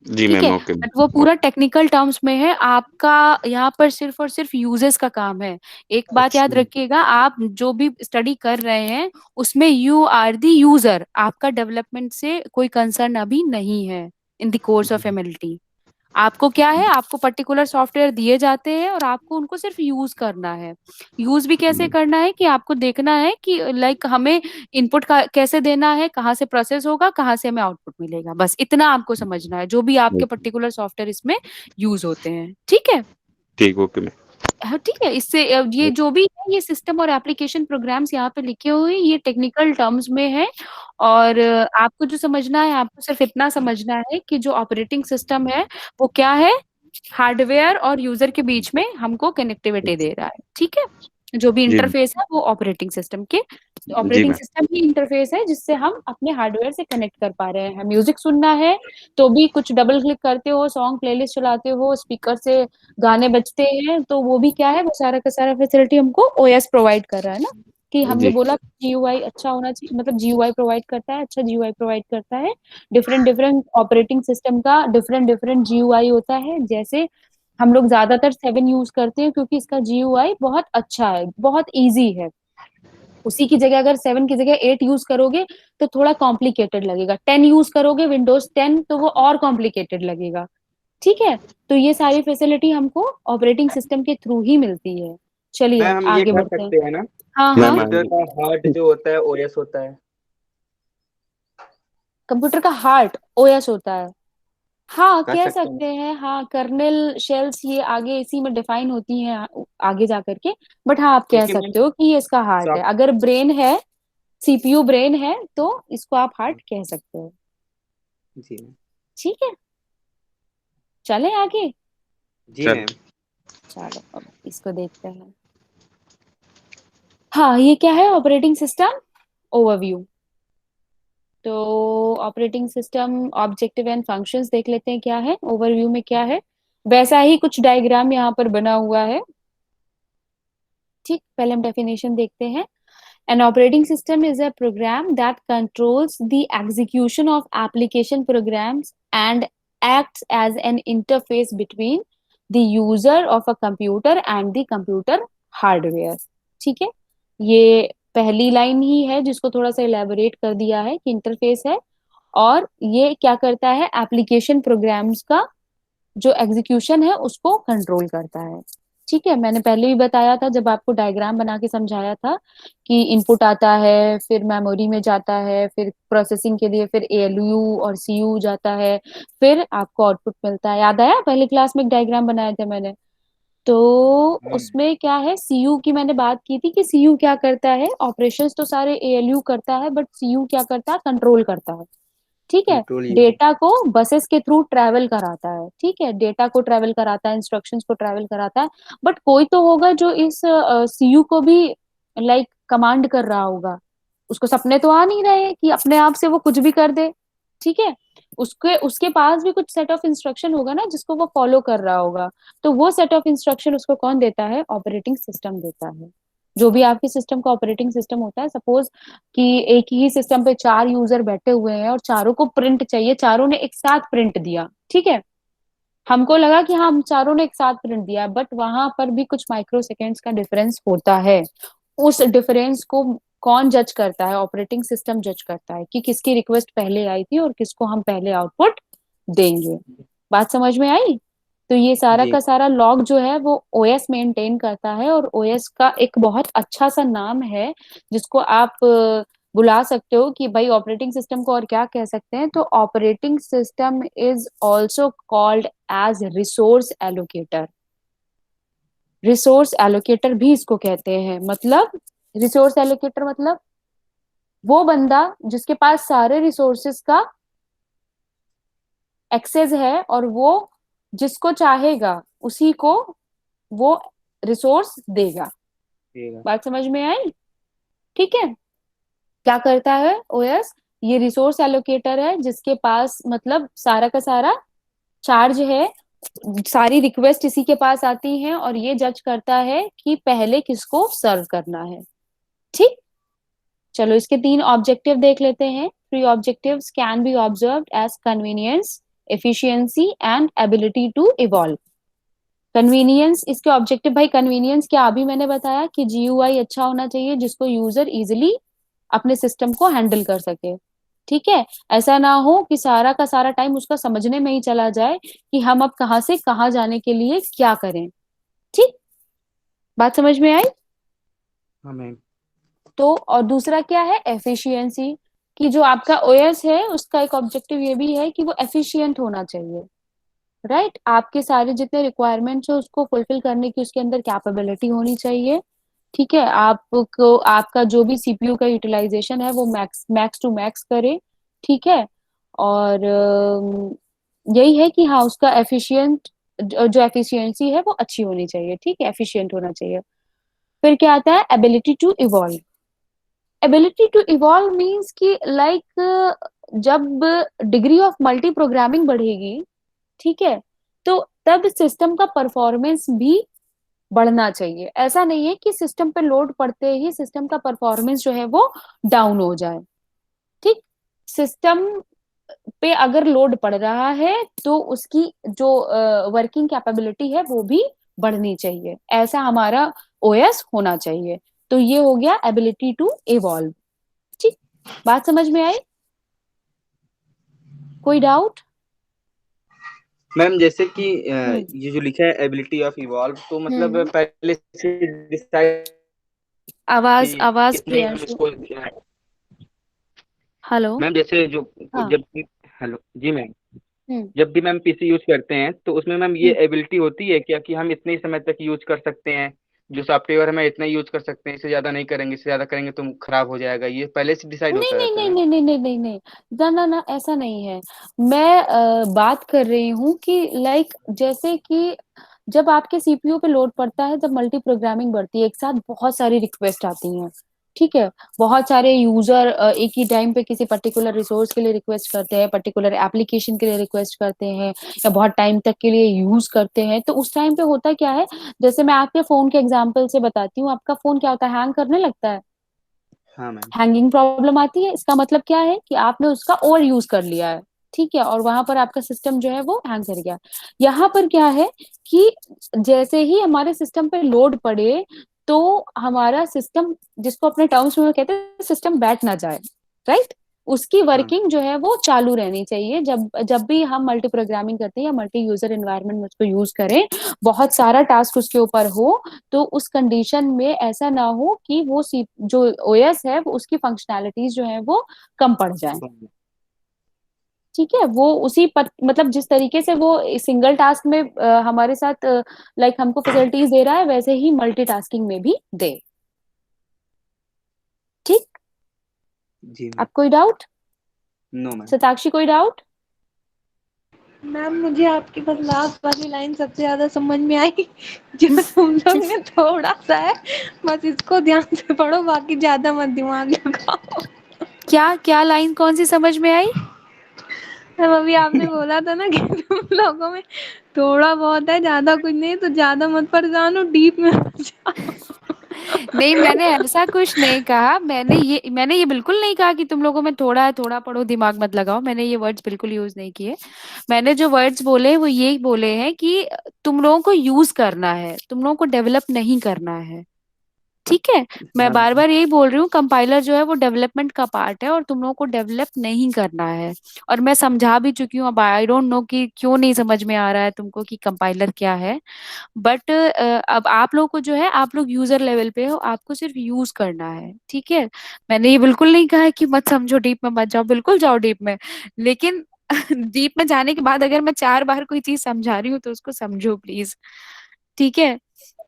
S5: जी
S1: ठीक
S5: मैम
S1: है,
S5: ओके
S1: बट वो पूरा टेक्निकल टर्म्स में है। आपका यहाँ पर सिर्फ और सिर्फ यूजर्स का काम है। एक बात याद
S5: अच्छा
S1: रखिएगा, आप जो भी स्टडी कर रहे हैं उसमें यू आर दी यूजर, आपका डेवलपमेंट से कोई कंसर्न अभी नहीं है in the course of MLT. आपको क्या है, आपको पर्टिकुलर सॉफ्टवेयर दिए जाते हैं और आपको उनको सिर्फ यूज करना है। यूज भी कैसे करना है कि आपको देखना है कि लाइक हमें इनपुट का कैसे देना है, कहाँ से प्रोसेस होगा, कहाँ से हमें आउटपुट मिलेगा, बस इतना आपको समझना है जो भी आपके पर्टिकुलर सॉफ्टवेयर इसमें यूज होते हैं। ठीक है।
S5: ठीक ओके मैम
S1: हाँ ठीक है, इससे ये जो भी है, ये सिस्टम और एप्लीकेशन प्रोग्राम्स यहाँ पे लिखे हुए हैं, ये टेक्निकल टर्म्स में है। और आपको जो समझना है, आपको सिर्फ इतना समझना है कि जो ऑपरेटिंग सिस्टम है वो क्या है, हार्डवेयर और यूजर के बीच में हमको कनेक्टिविटी दे रहा है। ठीक है, जो भी
S5: जी
S1: इंटरफेस है वो ऑपरेटिंग सिस्टम के,
S5: जी
S1: ऑपरेटिंग
S5: मैम
S1: सिस्टम ही इंटरफेस है जिससे हम अपने हार्डवेयर से कनेक्ट कर पा रहे हैं। म्यूजिक सुनना है तो भी कुछ डबल क्लिक करते हो, सॉन्ग प्लेलिस्ट चलाते हो, स्पीकर से गाने बजते हैं, तो वो भी क्या है, वो सारा का सारा फैसिलिटी हमको ओएस प्रोवाइड कर रहा है ना। कि हमने
S5: जी
S1: बोला जीयूआई अच्छा होना चाहिए, मतलब जीयूआई प्रोवाइड करता है, अच्छा जीयूआई प्रोवाइड करता है। डिफरेंट डिफरेंट ऑपरेटिंग सिस्टम का डिफरेंट डिफरेंट जीयूआई होता है। जैसे हम लोग ज्यादातर 7 यूज करते हैं क्योंकि इसका जीयूआई बहुत अच्छा है, बहुत इजी है। उसी की जगह अगर 7 की जगह 8 यूज करोगे तो थोड़ा कॉम्प्लिकेटेड लगेगा। 10 यूज करोगे विंडोज 10 तो वो और कॉम्प्लिकेटेड लगेगा। ठीक है, तो ये सारी फैसिलिटी हमको ऑपरेटिंग सिस्टम के थ्रू ही मिलती है। चलिए
S2: मैम हम ये
S1: आगे
S2: कह
S1: बढ़ते हैं।
S2: सकते हैं ना,
S1: हाँ हाँ,
S5: मैम
S2: कंप्यूटर का हार्ट जो होता है ओएस होता है।
S1: कंप्यूटर का हार्ट ओएस होता है। हाँ
S2: कह
S1: कह
S2: सकते हैं।
S1: सकते हैं, हाँ कर्नेल शेल्स ये आगे इसी में डिफाइन होती हैं आगे जा करके। बट हाँ आप कह
S2: क्योंकि मैम
S1: सकते हो कि ये इसका हार्ट है।
S2: सॉफ्ट
S1: अगर ब्रेन है, सीपीयू ब्रेन है, तो इसको आप हार्ट कह सकते हो।
S2: जी मैम।
S1: ठीक है, चले आगे।
S2: जी
S5: चल
S2: मैम।
S1: चलो अब इसको देखते हैं। हाँ ये क्या है, ऑपरेटिंग सिस्टम ओवरव्यू। तो operating system objective and functions देख लेते हैं क्या है, ओवरव्यू में क्या है। वैसा ही कुछ डायग्राम यहाँ पर बना हुआ है। ठीक, पहले हम डेफिनेशन देखते हैं। An operating system is a program that controls the execution of application programs and acts as an interface between the user of a computer and the computer hardware। ठीक है, ये पहली लाइन ही है जिसको थोड़ा सा इलेबोरेट कर दिया है कि इंटरफेस है। और ये क्या करता है, एप्लीकेशन प्रोग्राम्स का जो एग्जीक्यूशन है उसको कंट्रोल करता है। ठीक है, मैंने पहले भी बताया था जब आपको डायग्राम बना के समझाया था कि इनपुट आता है, फिर मेमोरी में जाता है, फिर प्रोसेसिंग के लिए फिर एएलयू और सीयू जाता है, फिर आपको आउटपुट मिलता है। याद आया, पहले क्लास में एक डायग्राम बनाए थे मैंने। तो उसमें क्या है, सीयू की मैंने बात की थी कि सीयू क्या करता है, ऑपरेशंस तो सारे एएलयू करता है, बट सीयू क्या करता है, कंट्रोल करता है। ठीक है,
S2: कंट्रोल यूनिट।
S1: डेटा को बसेस के थ्रू ट्रेवल कराता है। ठीक है, डेटा को ट्रेवल कराता है, इंस्ट्रक्शंस को ट्रेवल कराता है। बट कोई तो होगा जो इस सीयू को भी लाइक कमांड कर रहा होगा। उसको सपने तो आ नहीं रहे कि अपने आप से वो कुछ भी कर दे। ठीक है, उसके उसके पास भी कुछ सेट ऑफ इंस्ट्रक्शन होगा ना जिसको वो फॉलो कर रहा होगा। तो वो सेट ऑफ इंस्ट्रक्शन उसको कौन देता है, ऑपरेटिंग सिस्टम देता है। जो भी आपके सिस्टम का ऑपरेटिंग सिस्टम होता है, सपोज कि एक ही सिस्टम पे 4 यूजर बैठे हुए हैं और चारों को प्रिंट चाहिए, चारों ने एक साथ प्रिंट दिया। ठीक है, हमको लगा कि हाँ हम चारों ने एक साथ प्रिंट दिया, बट वहां पर भी कुछ माइक्रो सेकेंड्स का डिफरेंस होता है। उस डिफरेंस को कौन जज करता है, ऑपरेटिंग सिस्टम जज करता है कि किसकी रिक्वेस्ट पहले आई थी और किसको हम पहले आउटपुट देंगे। बात समझ में आई। तो ये सारा
S2: जी
S1: का सारा लॉग जो है वो ओएस मेंटेन करता है, और ओएस का एक बहुत अच्छा सा नाम है जिसको आप बुला सकते हो कि भाई ऑपरेटिंग सिस्टम को और क्या कह सकते हैं, तो operating system is also called as resource allocator. Resource allocator भी इसको कहते हैं। मतलब रिसोर्स एलोकेटर मतलब वो बंदा जिसके पास सारे रिसोर्सेस का एक्सेस है और वो जिसको चाहेगा उसी को वो रिसोर्स देगा।
S2: ठीक है।
S1: बात समझ में आई? ठीक है। क्या करता है ओएस? ये रिसोर्स एलोकेटर है जिसके पास मतलब सारा का सारा चार्ज है, सारी रिक्वेस्ट इसी के पास आती हैं और ये जज करता है कि पहले किसको सर्व करना है। ठीक। चलो इसके 3 ऑब्जेक्टिव देख लेते हैं। 3 objectives can be observed as convenience, efficiency and ability to evolve. Convenience इसके ऑब्जेक्टिव, भाई कन्वीनियंस क्या अभी मैंने बताया कि जीयूआई अच्छा होना चाहिए जिसको यूजर इजिली अपने सिस्टम को हैंडल कर सके। ठीक है। ऐसा ना हो कि सारा का सारा टाइम उसका समझने में ही चला जाए कि हम अब कहाँ से कहाँ जाने के लिए क्या करें। ठीक। बात समझ में आई?
S2: हाँ मैम।
S1: तो और दूसरा क्या है? एफिशिएंसी। कि जो आपका ओएस है उसका एक ऑब्जेक्टिव ये भी है कि वो एफिशिएंट होना चाहिए। राइट। आपके सारे जितने रिक्वायरमेंट्स है उसको फुलफिल करने की उसके अंदर कैपेबिलिटी होनी चाहिए। ठीक है। आपको आपका जो भी सीपीयू का यूटिलाइजेशन है वो मैक्स मैक्स टू मैक्स करे। ठीक है। और यही है कि हाँ उसका एफिशिएंट जो एफिशिएंसी है वो अच्छी होनी चाहिए। ठीक है। एफिशिएंट होना चाहिए। फिर क्या आता है? Ability to evolve. Ability to evolve means कि लाइक जब डिग्री ऑफ मल्टी प्रोग्रामिंग बढ़ेगी, ठीक है, तो तब सिस्टम का परफॉर्मेंस भी बढ़ना चाहिए। ऐसा नहीं है कि सिस्टम पे लोड पड़ते ही सिस्टम का परफॉर्मेंस जो है वो डाउन हो जाए। ठीक। सिस्टम पे अगर लोड पड़ रहा है तो उसकी जो वर्किंग कैपेबिलिटी है वो भी बढ़नी चाहिए। ऐसा हमारा ओएस होना चाहिए। तो ये हो गया एबिलिटी टू इवॉल्व। ठीक। बात समझ में आई? कोई डाउट?
S2: मैम जैसे कि
S1: हम्म।
S2: ये जो लिखा है एबिलिटी ऑफ इवॉल्व, तो मतलब
S1: हम्म।
S2: पहले से डिसाइड
S1: आवाज
S2: कि
S1: आवाज
S2: कितने हम
S1: प्रियांशु।
S2: इसको।
S1: हेलो।
S2: मैम जैसे जो
S1: हाँ।
S2: जब भी, हेलो जी मैम,
S1: हम्म।
S2: जब भी मैम पीसी यूज करते हैं तो उसमें मैम ये
S1: हम्म।
S2: एबिलिटी होती है क्या कि हम इतने ही समय तक यूज कर सकते हैं, जो सॉफ्टवेयर हमें इतना यूज कर सकते हैं, इससे ज्यादा नहीं करेंगे, इससे ज्यादा करेंगे तो खराब हो जाएगा, ये पहले से डिसाइड
S1: नहीं
S2: होता
S1: नहीं
S2: रहता
S1: नहीं
S2: है?
S1: नहीं नहीं नहीं नहीं नहीं। ना ना ना ऐसा नहीं है। मैं बात कर रही हूँ कि लाइक जैसे कि जब आपके सीपीयू पे लोड पड़ता है, जब मल्टी प्रोग्रामिंग बढ़ती है, एक साथ बहुत सारी रिक्वेस्ट आती हैं। ठीक है। बहुत सारे यूजर एक ही टाइम पे किसी पर्टिकुलर रिसोर्स के लिए रिक्वेस्ट करते हैं, पर्टिकुलर एप्लीकेशन के लिए रिक्वेस्ट करते हैं या बहुत टाइम तक के लिए यूज करते हैं। तो उस टाइम पे होता क्या है, जैसे मैं आपके फोन के एग्जांपल से बताती हूँ, आपका फोन क्या होता है? हैंग करने लगता है।
S2: हाँ मैम।
S1: हैंगिंग प्रॉब्लम आती है। इसका मतलब क्या है कि आपने उसका ओवर यूज कर लिया है। ठीक है। और वहां पर आपका सिस्टम जो है वो हैंग कर गया। यहाँ पर क्या है कि जैसे ही हमारे सिस्टम पे लोड पड़े तो हमारा सिस्टम, जिसको अपने टर्म्स में कहते हैं सिस्टम बैठ ना जाए, राइट, उसकी
S2: हाँ
S1: वर्किंग जो है वो चालू रहनी चाहिए। जब जब भी हम मल्टी प्रोग्रामिंग करते हैं या मल्टी यूजर एनवायरनमेंट में उसको यूज करें, बहुत सारा टास्क उसके ऊपर हो, तो उस कंडीशन में ऐसा ना हो कि वो जो ओएस है वो उसकी फंक्शनैलिटीज जो है वो कम पड़ जाए।
S2: हाँ।
S1: ठीक है। वो उसी मतलब जिस तरीके से वो सिंगल टास्क में हमारे साथ लाइक हमको फैसिलिटीज दे रहा है, वैसे ही मल्टीटास्किंग में भी दे। ठीक।
S2: जी मैम।
S1: अब कोई डाउट?
S2: No ma'am.
S1: सताक्षी कोई डाउट?
S3: मैम मुझे आपकी बस लास्ट वाली लाइन सबसे ज्यादा समझ में आई, जो तुम लोग ने थोड़ा सा है, बस इसको ध्यान से पढ़ो, बाकी ज्यादा मत दिमाग लगाओ।
S1: क्या क्या लाइन कौन सी समझ में आई?
S3: मैम अभी आपने बोला था ना कि तुम लोगों में थोड़ा बहुत है, ज्यादा कुछ नहीं, तो ज्यादा मत परेशान हो, डीप में मत जाओ।
S1: नहीं, मैंने ऐसा कुछ नहीं कहा। मैंने ये बिल्कुल नहीं कहा कि तुम लोगों में थोड़ा है, थोड़ा पढ़ो, दिमाग मत लगाओ। मैंने ये वर्ड्स बिल्कुल यूज नहीं किए। मैंने जो वर्ड्स बोले वो ये बोले हैं कि तुम लोगों को यूज करना है, तुम लोगों को डेवलप नहीं करना है। ठीक है। मैं
S5: हाँ
S1: बार बार यही बोल रही हूँ, कंपाइलर जो है वो डेवलपमेंट का पार्ट है और तुम लोगों को डेवलप नहीं करना है। और मैं समझा भी चुकी हूँ, अब आई डोंट नो कि क्यों नहीं समझ में आ रहा है तुमको कि कंपाइलर क्या है। बट अब आप लोग को जो है, आप लोग यूजर लेवल पे हो, आपको सिर्फ यूज करना है, ठीक है। मैंने ये बिल्कुल नहीं कहा है कि मत समझो, डीप में मत जाओ, बिल्कुल जाओ डीप में। लेकिन डीप में जाने के बाद अगर मैं 4 बार कोई चीज समझा रही हूँ तो उसको समझो प्लीज, ठीक है।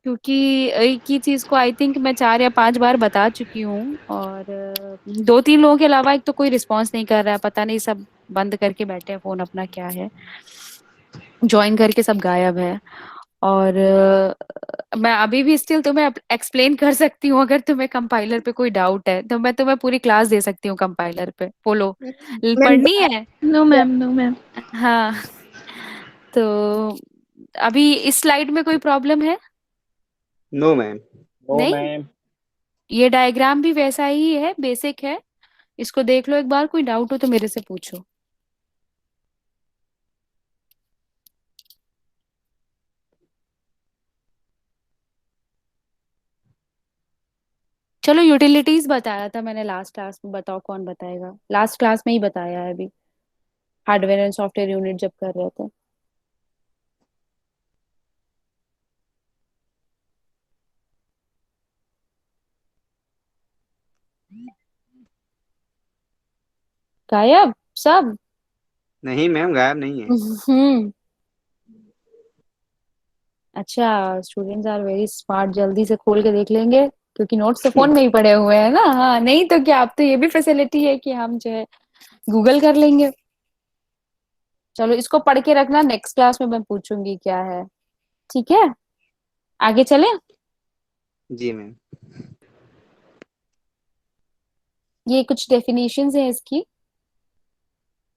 S1: क्योंकि एक ही चीज को आई थिंक मैं 4 या 5 बार बता चुकी हूँ, और 2-3 लोगों के अलावा एक तो कोई रिस्पॉन्स नहीं कर रहा है, पता नहीं सब बंद करके बैठे हैं फोन अपना, क्या है, ज्वाइन करके सब गायब है। और मैं अभी भी स्टिल तुम्हें एक्सप्लेन कर सकती हूँ, अगर तुम्हें कंपाइलर पे कोई डाउट है तो मैं तुम्हें पूरी क्लास दे सकती हूँ कंपाइलर पे, बोलो
S3: मैम,
S1: पढ़नी है।
S3: No ma'am, no ma'am.
S1: हाँ, तो अभी इस स्लाइड में कोई प्रॉब्लम है?
S5: No ma'am.
S4: नो
S1: नहीं,
S4: मैम।
S1: ये डायग्राम भी वैसा ही है, बेसिक है, इसको देख लो एक बार, कोई डाउट हो तो मेरे से पूछो। चलो, यूटिलिटीज बताया था मैंने लास्ट क्लास में, बताओ कौन बताएगा, लास्ट क्लास में ही बताया है अभी, हार्डवेयर एंड सॉफ्टवेयर यूनिट जब कर रहे थे। गायब सब।
S5: नहीं मैम, गायब नहीं है।
S1: हम्म। अच्छा, स्टूडेंट्स आर वेरी स्मार्ट, जल्दी से खोल के देख लेंगे, क्योंकि नोट्स तो फोन में ही पड़े हुए हैं ना। हाँ, नहीं तो क्या, अब तो ये भी फैसिलिटी है कि हम जो है गूगल कर लेंगे। चलो, इसको पढ़ के रखना, नेक्स्ट क्लास में मैं पूछूंगी क्या है, ठीक है। आगे चले।
S5: जी मैम।
S1: ये कुछ डेफिनेशंस है इसकी,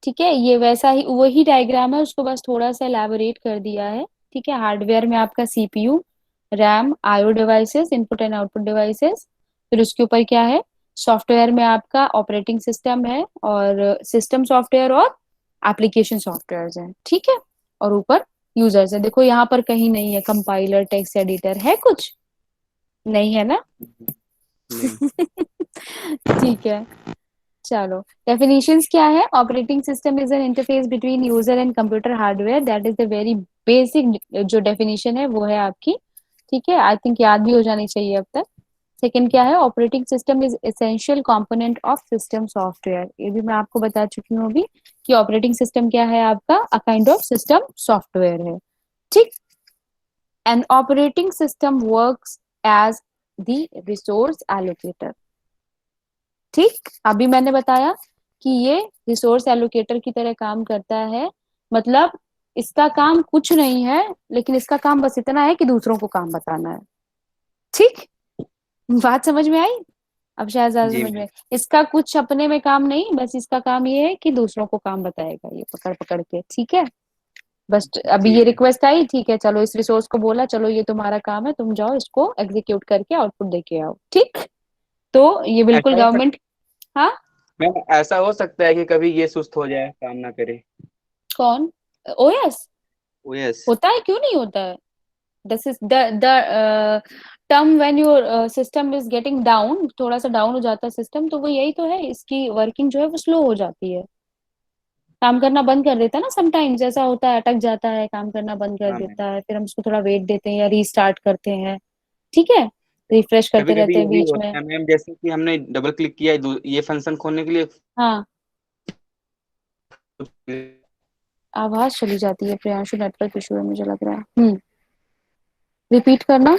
S1: ठीक है। ये वैसा ही वही डायग्राम है, उसको बस थोड़ा सा एलैबोरेट कर दिया है, ठीक है। हार्डवेयर में आपका CPU, RAM, IO devices, input and output devices. फिर उसके ऊपर क्या है, सॉफ्टवेयर में आपका ऑपरेटिंग सिस्टम है, और सिस्टम सॉफ्टवेयर और एप्लीकेशन सॉफ्टवेयर है, ठीक है। और ऊपर यूजर्स है। देखो यहाँ पर कहीं नहीं है कंपाइलर, टेक्स्ट एडिटर है कुछ, नहीं है ना।
S5: नहीं।
S1: ठीक है। चलो, डेफिनेशंस क्या है, operating system is an interface between user and computer hardware, that is the very basic जो डेफिनेशन है वो है आपकी, ठीक है। आई थिंक याद भी हो जानी चाहिए अब तक। सेकंड क्या है, operating system is essential component of system software, ये भी मैं आपको बता चुकी हूँ अभी, कि ऑपरेटिंग सिस्टम क्या है आपका, a kind of system software है, ठीक। An operating system works as the resource allocator, ठीक। अभी मैंने बताया कि ये रिसोर्स एलोकेटर की तरह काम करता है, मतलब इसका काम कुछ नहीं है, लेकिन इसका काम बस इतना है कि दूसरों को काम बताना है, ठीक। बात समझ में आई? अब शायद ज्यादा
S5: जी
S1: समझ में
S5: मैम।
S1: आई। इसका कुछ अपने में काम नहीं, बस इसका काम ये है कि दूसरों को काम बताएगा, ये पकड़ पकड़ के, ठीक है। बस अभी
S5: जी
S1: ये
S5: मैम।
S1: रिक्वेस्ट आई, ठीक है, चलो इस रिसोर्स को बोला, चलो ये तुम्हारा काम है, तुम जाओ इसको एग्जीक्यूट करके आउटपुट देके आओ, ठीक। तो ये बिल्कुल
S5: ऐसा हो
S1: गवर्नमेंट।
S5: सकता
S1: हाँ।
S5: मैम, ऐसा हो सकता है कि कभी ये सुस्त हो जाए, काम ना करे।
S1: कौन? ओएस?
S5: ओ यस।
S1: होता है, क्यों नहीं होता है। This is the term when your system is getting down, थोड़ा सा डाउन हो जाता है सिस्टम, तो वो यही तो है, इसकी वर्किंग जो है वो स्लो हो जाती है, काम करना बंद कर देता है ना, समटाइम्स ऐसा होता है, अटक जाता है, काम करना बंद कर
S5: हाँ मैम।
S1: देता है, फिर हम उसको थोड़ा वेट देते हैं या रीस्टार्ट करते हैं, ठीक है, रिफ्रेश
S5: कभी
S1: करते
S5: कभी
S1: रहते
S5: ये
S1: हैं
S5: भी
S1: बीच में।
S5: होता है मैम, जैसे कि हमने डबल क्लिक किया है ये फंक्शन खोलने के लिए।
S1: हाँ, आवाज चली जाती है प्रियांशु, नेटवर्क इशू है मुझे लग रहा है। रिपीट करना।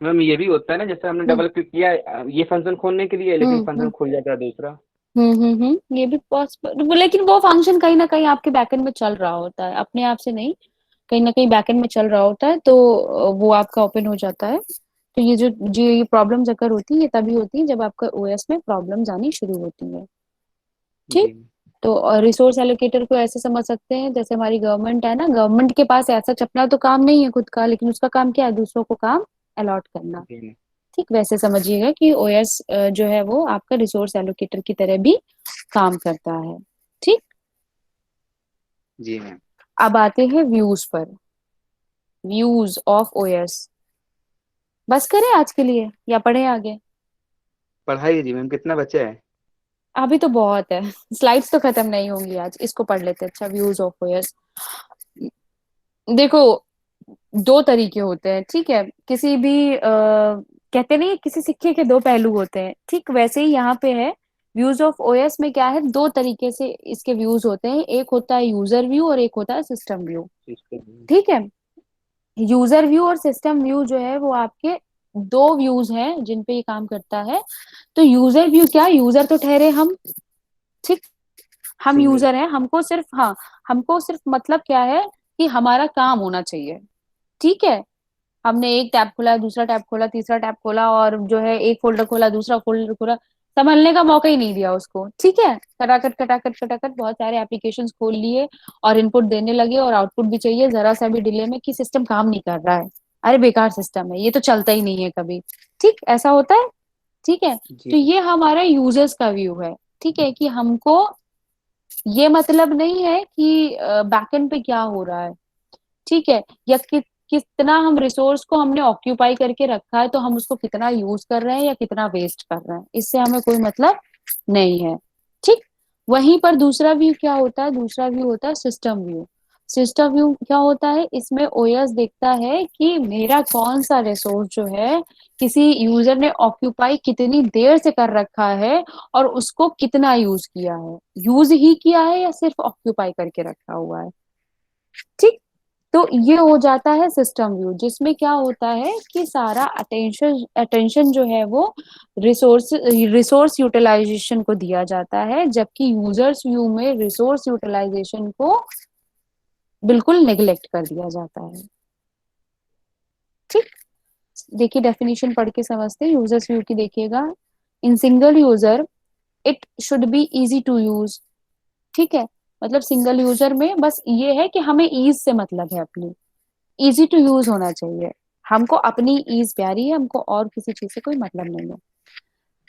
S5: मैम ये भी होता है ना, जैसे हमने
S1: हम्म
S5: डबल क्लिक किया है ये फंक्शन खोलने के लिए, लेकिन
S1: हम्म
S5: फंक्शन
S1: हम्म
S5: खुल जाता है दूसरा।
S1: ये भी पॉसिबल, लेकिन वो फंक्शन कहीं ना कहीं आपके बैकएंड में चल रहा होता है, अपने आप से नहीं, कहीं ना कहीं बैकएंड में चल रहा होता है, तो वो आपका ओपन हो जाता है। तो ये जो ये प्रॉब्लम्स अगर होती है, ये तभी होती है जब आपका ओएस में प्रॉब्लम्स आनी शुरू होती है, ठीक।
S5: जी।
S1: तो रिसोर्स एलोकेटर को ऐसे समझ सकते हैं, जैसे हमारी गवर्नमेंट है ना, गवर्नमेंट के पास ऐसा चपना तो काम नहीं है खुद का, लेकिन उसका काम क्या है, दूसरों को काम अलॉट करना,
S5: जी मैम।
S1: ठीक। वैसे समझिएगा कि ओएस जो है वो आपका रिसोर्स एलोकेटर की तरह भी काम करता है, ठीक।
S5: जी मैम।
S1: अब आते हैं व्यूज पर, व्यूज ऑफ ओएस। बस करें आज के लिए या पढ़े आगे?
S2: पढ़ाई जी मैम, कितना बचा है?
S1: अभी तो बहुत है, स्लाइड्स तो खत्म नहीं होंगी आज, इसको पढ़ लेते हैं। अच्छा, व्यूज ऑफ ओएस। देखो, दो तरीके होते हैं, ठीक है? किसी भी कहते नहीं है, किसी सिक्के के दो पहलू होते हैं, ठीक वैसे ही यहाँ पे है। व्यूज ऑफ ओएस में क्या है, दो तरीके से इसके व्यूज होते हैं, एक होता है यूजर व्यू और एक होता है सिस्टम व्यू। ठीक है? यूजर व्यू और सिस्टम व्यू जो है वो आपके दो व्यूज हैं जिन पे ये काम करता है। तो यूजर व्यू क्या, यूजर तो ठहरे हम, ठीक? हम
S2: सिंगल।
S1: यूजर हैं, हमको सिर्फ, हाँ, हमको सिर्फ मतलब क्या है कि हमारा काम होना चाहिए, ठीक है? हमने एक टैब खोला, दूसरा टैब खोला, तीसरा टैब खोला, और जो है एक फोल्डर खोला, दूसरा फोल्डर खोला, संभलने का मौका ही नहीं दिया उसको, ठीक है? खटाखट खटाखट खटाखट बहुत सारे एप्लीकेशंस खोल लिए और इनपुट देने लगे, और आउटपुट भी चाहिए जरा सा भी डिले में, कि सिस्टम काम नहीं कर रहा है, अरे बेकार सिस्टम है, ये तो चलता ही नहीं है कभी, ठीक? ऐसा होता है, ठीक है? तो
S2: जी।
S1: ये हमारा यूजर्स का व्यू है, ठीक है? कि हमको ये मतलब नहीं है कि बैकएंड पे क्या हो रहा है, ठीक है? या कितना हम रिसोर्स को हमने ऑक्यूपाई करके रखा है, तो हम उसको कितना यूज कर रहे हैं या कितना वेस्ट कर रहे हैं, इससे हमें कोई मतलब नहीं है, ठीक? वहीं पर दूसरा व्यू क्या होता है, दूसरा व्यू होता है सिस्टम व्यू। सिस्टम व्यू क्या होता है, इसमें ओएस देखता है कि मेरा कौन सा रिसोर्स जो है किसी यूजर ने ऑक्यूपाई कितनी देर से कर रखा है, और उसको कितना यूज किया है, यूज ही किया है या सिर्फ ऑक्यूपाई करके रखा हुआ है, ठीक? तो ये हो जाता है सिस्टम व्यू, जिसमें क्या होता है कि सारा अटेंशन अटेंशन जो है वो रिसोर्स रिसोर्स यूटिलाइजेशन को दिया जाता है, जबकि यूजर्स व्यू में रिसोर्स यूटिलाइजेशन को बिल्कुल नेग्लेक्ट कर दिया जाता है, ठीक? देखिए, डेफिनेशन पढ़ के समझते हैं यूजर्स व्यू की, देखिएगा। In single user it should be easy to use, ठीक है? मतलब सिंगल यूजर में बस ये है कि हमें ईज से मतलब है, अपनी इजी टू यूज होना चाहिए, हमको अपनी ईज प्यारी है, हमको और किसी चीज से कोई मतलब नहीं है।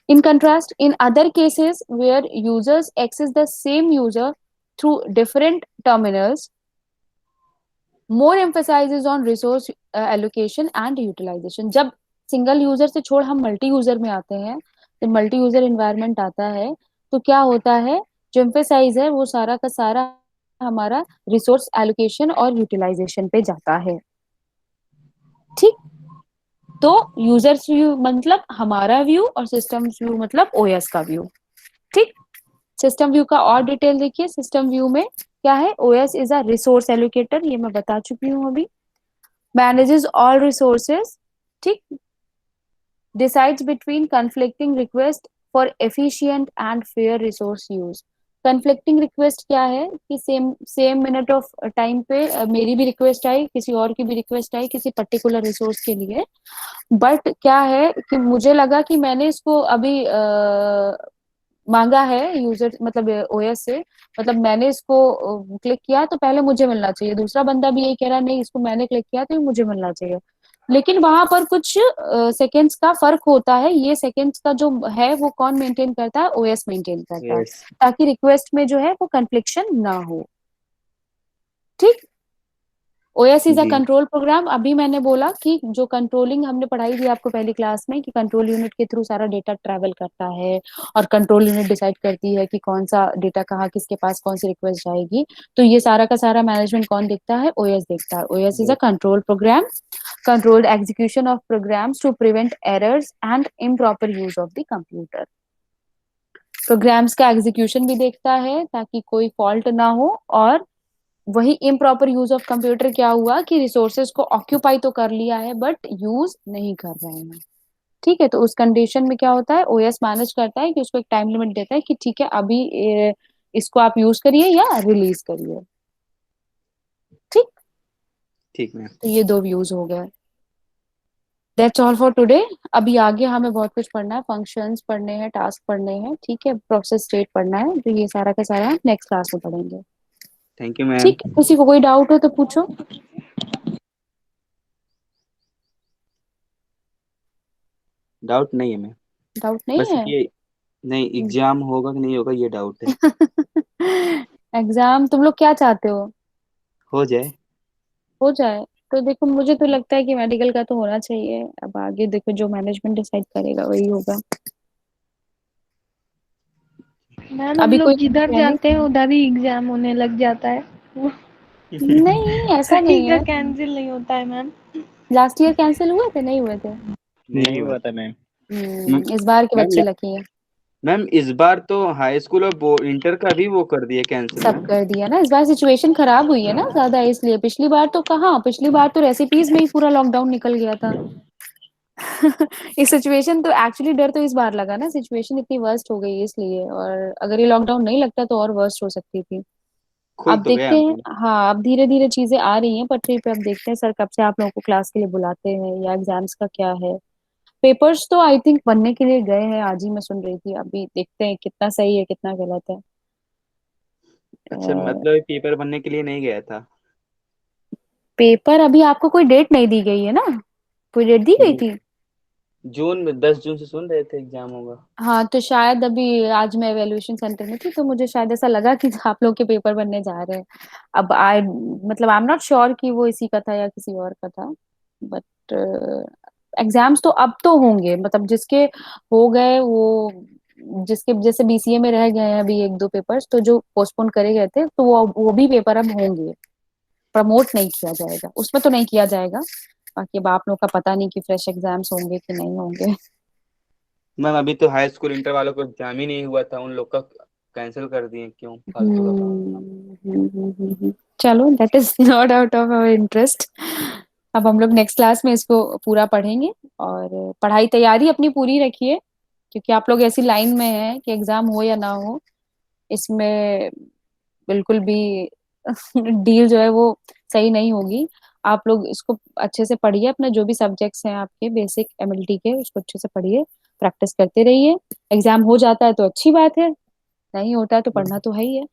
S1: In contrast, in other cases where users access the same user through different terminals, more emphasises on resource allocation and utilisation. जब सिंगल यूजर से छोड़ हम मल्टी यूजर में आते हैं, जब मल्टी यूजर इन्वायरमेंट आता है, तो क्या होता है, जो एम्फेसाइज है वो सारा का सारा हमारा रिसोर्स एलोकेशन और यूटिलाइजेशन पे जाता है, ठीक? तो यूजर्स व्यू मतलब हमारा व्यू, और सिस्टम व्यू मतलब ओएस का व्यू, ठीक? सिस्टम व्यू का और डिटेल देखिए। सिस्टम व्यू में क्या है, OS is a resource allocator, ये मैं बता चुकी हूँ अभी। मैनेजेस ऑल रिसोर्सेज, ठीक? Decides between conflicting request for efficient and fair resource use. Conflicting request क्या है कि same same minute of time पे मेरी भी रिक्वेस्ट आई, किसी और की भी रिक्वेस्ट आई किसी पर्टिकुलर रिसोर्स के लिए, बट क्या है कि मुझे लगा कि मैंने इसको अभी मांगा है यूजर मतलब ओएस से, मतलब मैंने इसको क्लिक किया तो पहले मुझे मिलना चाहिए, दूसरा बंदा भी यही कह रहा है नहीं इसको मैंने क्लिक किया तो ये मुझे मिलना चाहिए, लेकिन वहां पर कुछ सेकंड्स का फर्क होता है। ये सेकंड्स का जो है वो कौन मेंटेन करता है, ओएस मेंटेन करता है,
S2: यस।
S1: ताकि रिक्वेस्ट में जो है वो कन्फ्लिक्शन ना हो, ठीक? ओएस इज अ
S2: जी।
S1: Control program. अभी मैंने बोला कि जो कंट्रोलिंग हमने पढ़ाई थी आपको पहली क्लास में, कि कंट्रोल यूनिट के थ्रू सारा डेटा ट्रैवल करता है, और कंट्रोल यूनिट डिसाइड करती है कि कौन सा डेटा कहाँ किसके पास कौन सी रिक्वेस्ट जाएगी। तो ये सारा का सारा मैनेजमेंट कौन देखता है, ओएस देखता है। OS is a control program, controlled execution of programs to prevent errors and improper use of the computer. Programs का एग्जीक्यूशन भी देखता है ताकि कोई फॉल्ट ना हो, और वही इम्प्रॉपर यूज ऑफ कंप्यूटर क्या हुआ कि रिसोर्सेज को ऑक्यूपाई तो कर लिया है बट यूज नहीं कर रहे हैं, ठीक है? तो उस कंडीशन में क्या होता है, ओएस मैनेज करता है कि उसको एक टाइम लिमिट देता है कि ठीक है अभी इसको आप यूज करिए या रिलीज करिए, ठीक?
S2: ठीक मैम।
S1: तो ये दो व्यूज हो गए। That's all for today. अभी आगे हमें बहुत कुछ पढ़ना है, फंक्शंस पढ़ने हैं, टास्क पढ़ने हैं, ठीक है? प्रोसेस स्टेट पढ़ना है, तो ये सारा का सारा नेक्स्ट क्लास में पढ़ेंगे,
S2: थैंक यू मैम।
S1: ठीक? किसी को कोई डाउट हो तो पूछो।
S2: डाउट नहीं है मैम,
S1: डाउट नहीं
S2: बस
S1: है?
S2: ये नहीं एग्जाम होगा कि नहीं होगा ये डाउट है।
S1: एग्जाम तुम लोग क्या चाहते हो,
S2: हो जाए।
S1: हो जाए? तो देखो मुझे तो लगता है कि मेडिकल का तो होना चाहिए। अब आगे देखो जो मैनेजमेंट डिसाइड करेगा वही होगा।
S3: मैम हम
S1: अभी
S3: लोग
S1: कोई
S3: जिधर
S1: है
S3: जाते हैं
S1: नहीं।
S3: उधर ही एग्जाम होने लग जाता है, वो
S1: नहीं ऐसा
S3: कहीं
S1: नहीं
S3: का
S1: है।
S3: कैंसिल नहीं होता है मैम।
S1: लास्ट ईयर कैंसिल हुए थे, नहीं हुए थे?
S2: नहीं
S4: नहीं
S2: हुआ।
S4: हुआ था मैम।
S1: इस बार के
S2: मैम
S1: बच्चे लकी हैं।
S2: मैम इस बार तो हाई स्कूल और इंटर का भी वो कर दिए कैंसिल
S1: सब
S2: मैम।
S1: कर दिया ना, इस बार सिचुएशन खराब हुई है ना ज्यादा, इसलिए। पिछली बार तो कहाँ, पिछली बार तो रेसिपीज में ही पूरा लॉकडाउन निकल गया था। इस सिचुएशन तो एक्चुअली डर तो इस बार लगा ना, सिचुएशन इतनी वर्स्ट हो गई है इसलिए। और अगर ये लॉकडाउन नहीं लगता तो और वर्स्ट हो सकती थी।
S2: खुल
S1: अब
S2: तो गया
S1: देखते हैं।
S2: मैम।
S1: हाँ, अब धीरे धीरे चीजें आ रही हैं पटरी पे। अब देखते हैं सर कब से आप लोगों को क्लास के लिए बुलाते हैं, या एग्जाम्स का क्या है। पेपर्स तो आई थिंक बनने के लिए गए हैं, आज ही मैं सुन रही थी। अभी देखते हैं कितना सही है कितना गलत है।
S2: अच्छा, मतलब ये पेपर बनने के लिए नहीं गया था।
S1: पेपर अभी आपको कोई डेट नहीं दी गई है ना? कोई डेट दी गई
S2: नहीं,
S1: थी?
S2: जून में 10 जून से सुन रहे थे एग्जाम होगा।
S1: हाँ तो शायद अभी, आज मैं एवेल्यूएशन सेंटर में थी तो मुझे शायद ऐसा लगा कि आप लोग के पेपर बनने जा रहे हैं। अब मतलब आई एम नॉट श्योर कि वो इसी का था या किसी और का था। बट एग्जाम्स तो अब तो होंगे, मतलब जिसके हो गए वो, जिसके जैसे बीसीए में रह गए हैं अभी एक दो पेपर्स, तो जो पोस्टपोन करे गए थे तो वो भी पेपर अब होंगे। प्रमोट नहीं किया जाएगा उसमें, तो नहीं किया जाएगा। बाकी अब आप लोग का पता नहीं कि फ्रेश एग्जाम्स होंगे कि नहीं होंगे।
S2: मैम अभी तो हाई स्कूल इंटर वालों को एग्जाम ही नहीं हुआ था, उन लोग का कैंसिल कर दिए, क्यों फालतू का काम।
S1: चलो that is not out of our interest. अब हम लोग नेक्स्ट क्लास में इसको पूरा पढ़ेंगे। और पढ़ाई तैयारी अपनी पूरी रखिए, क्योंकि आप लोग ऐसी लाइन में हैं कि एग्जाम हो या ना हो, इसमें बिल्कुल भी डील जो है वो सही नहीं होगी। आप लोग इसको अच्छे से पढ़िए, अपना जो भी सब्जेक्ट्स हैं आपके बेसिक एमएलटी के, उसको अच्छे से पढ़िए, प्रैक्टिस करते रहिए। एग्जाम हो जाता है तो अच्छी बात है, नहीं होता है तो पढ़ना तो है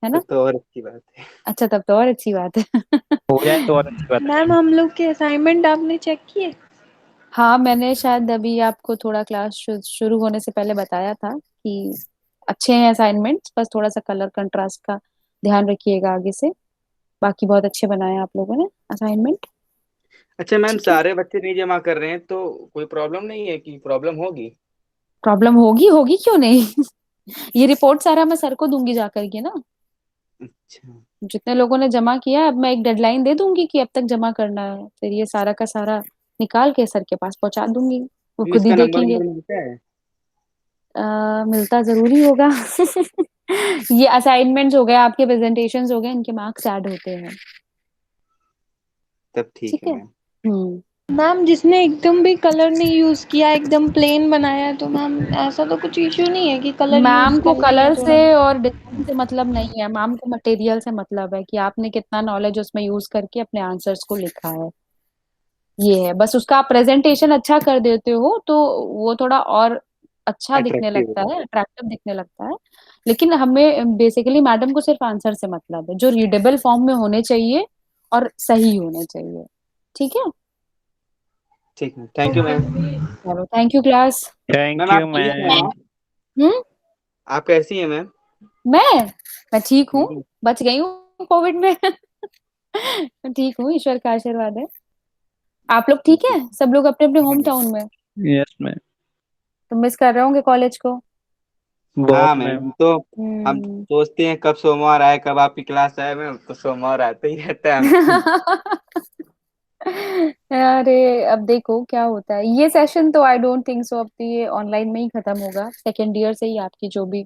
S1: ना?
S2: तब तो और अच्छी बात है।
S1: अच्छा, तब तो और अच्छी बात है।
S4: हो जाए तो और अच्छी बात है
S3: मैम
S4: मैम।
S3: हम लोग के असाइनमेंट आपने चेक किए?
S1: हाँ, मैंने शायद अभी आपको थोड़ा क्लास शुरू होने से पहले बताया था कि अच्छे हैं असाइनमेंट्स, बस थोड़ा सा कलर कंट्रास्ट का ध्यान रखिएगा आगे से। बाकी बहुत अच्छे बनाए आप लोगों ने असाइनमेंट।
S2: अच्छा मैम,
S1: ठीक है।
S2: सारे बच्चे नहीं जमा कर रहे हैं तो कोई प्रॉब्लम नहीं है? कि प्रॉब्लम होगी?
S1: प्रॉब्लम होगी, होगी क्यों नहीं। ये रिपोर्ट सारा मैं सर को दूंगी जा करके ना।
S2: अच्छा।
S1: जितने लोगों ने जमा किया है, अब मैं एक डेडलाइन दे दूंगी कि अब तक जमा करना है, फिर ये सारा का सारा निकाल के सर के पास पहुंचा दूंगी, वो
S2: मैम
S1: खुद ही
S2: इसका नंबर
S1: देखेंगे।
S2: नंबर मिलता है?
S1: मिलता जरूरी होगा। ये असाइनमेंट्स हो गए, आपके प्रेजेंटेशंस हो गए, इनके मार्क्स ऐड होते हैं।
S2: तब ठीक
S1: ठीक
S2: है
S1: है।
S2: मैम।
S3: मैम जिसने एकदम भी कलर नहीं यूज किया, एकदम प्लेन बनाया है, तो मैम ऐसा तो कुछ इश्यू नहीं है कि कलर यूज
S1: मैम को
S3: कर ले या
S1: कलर से
S3: थोड़ा?
S1: और डिजाइन से मतलब नहीं है, मैम को मटेरियल से मतलब है कि आपने कितना नॉलेज उसमें यूज करके अपने आंसर्स को लिखा है। ये है बस, उसका आप प्रेजेंटेशन अच्छा कर देते हो तो वो थोड़ा और अच्छा दिखने
S2: अट्रैक्टिव
S1: लगता
S2: है।
S1: है, अट्रैक्टिव दिखने लगता है। लेकिन हमें बेसिकली मैडम को सिर्फ आंसर से मतलब है, जो रीडेबल फॉर्म में होने चाहिए और सही होने चाहिए। ठीक है।
S2: ठीक है, थैंक यू
S3: ओके।
S2: मैम।
S1: चलो, thank you class.
S4: Thank
S2: ma'am
S4: you
S2: आप ठीक है
S4: मैम।
S2: ना?
S1: हम्म।
S2: आप कैसी हैं मैम?
S1: मैं मैं ठीक हूँ,
S2: हम्म।
S1: बच गई हूँ कोविड में। मैं ठीक हूँ, ईश्वर का आशीर्वाद है। आप लोग ठीक है, सब लोग अपने अपने होम टाउन में?
S4: Yes ma'am.
S1: तुम मिस कर रहे होंगे कॉलेज को।
S4: बहुत
S2: हाँ मैम,
S4: मैम।
S2: हम
S1: हम्म।
S2: सोचते हैं कब सोमवार आए, कब आपकी क्लास आए मैम, तो सोमवार आते ही रहता है हम।
S1: अरे अब देखो क्या होता है, ये सेशन तो आई डोंट थिंक सो अब तो ये ऑनलाइन में ही खत्म होगा, सेकेंड ईयर से ही आपकी जो भी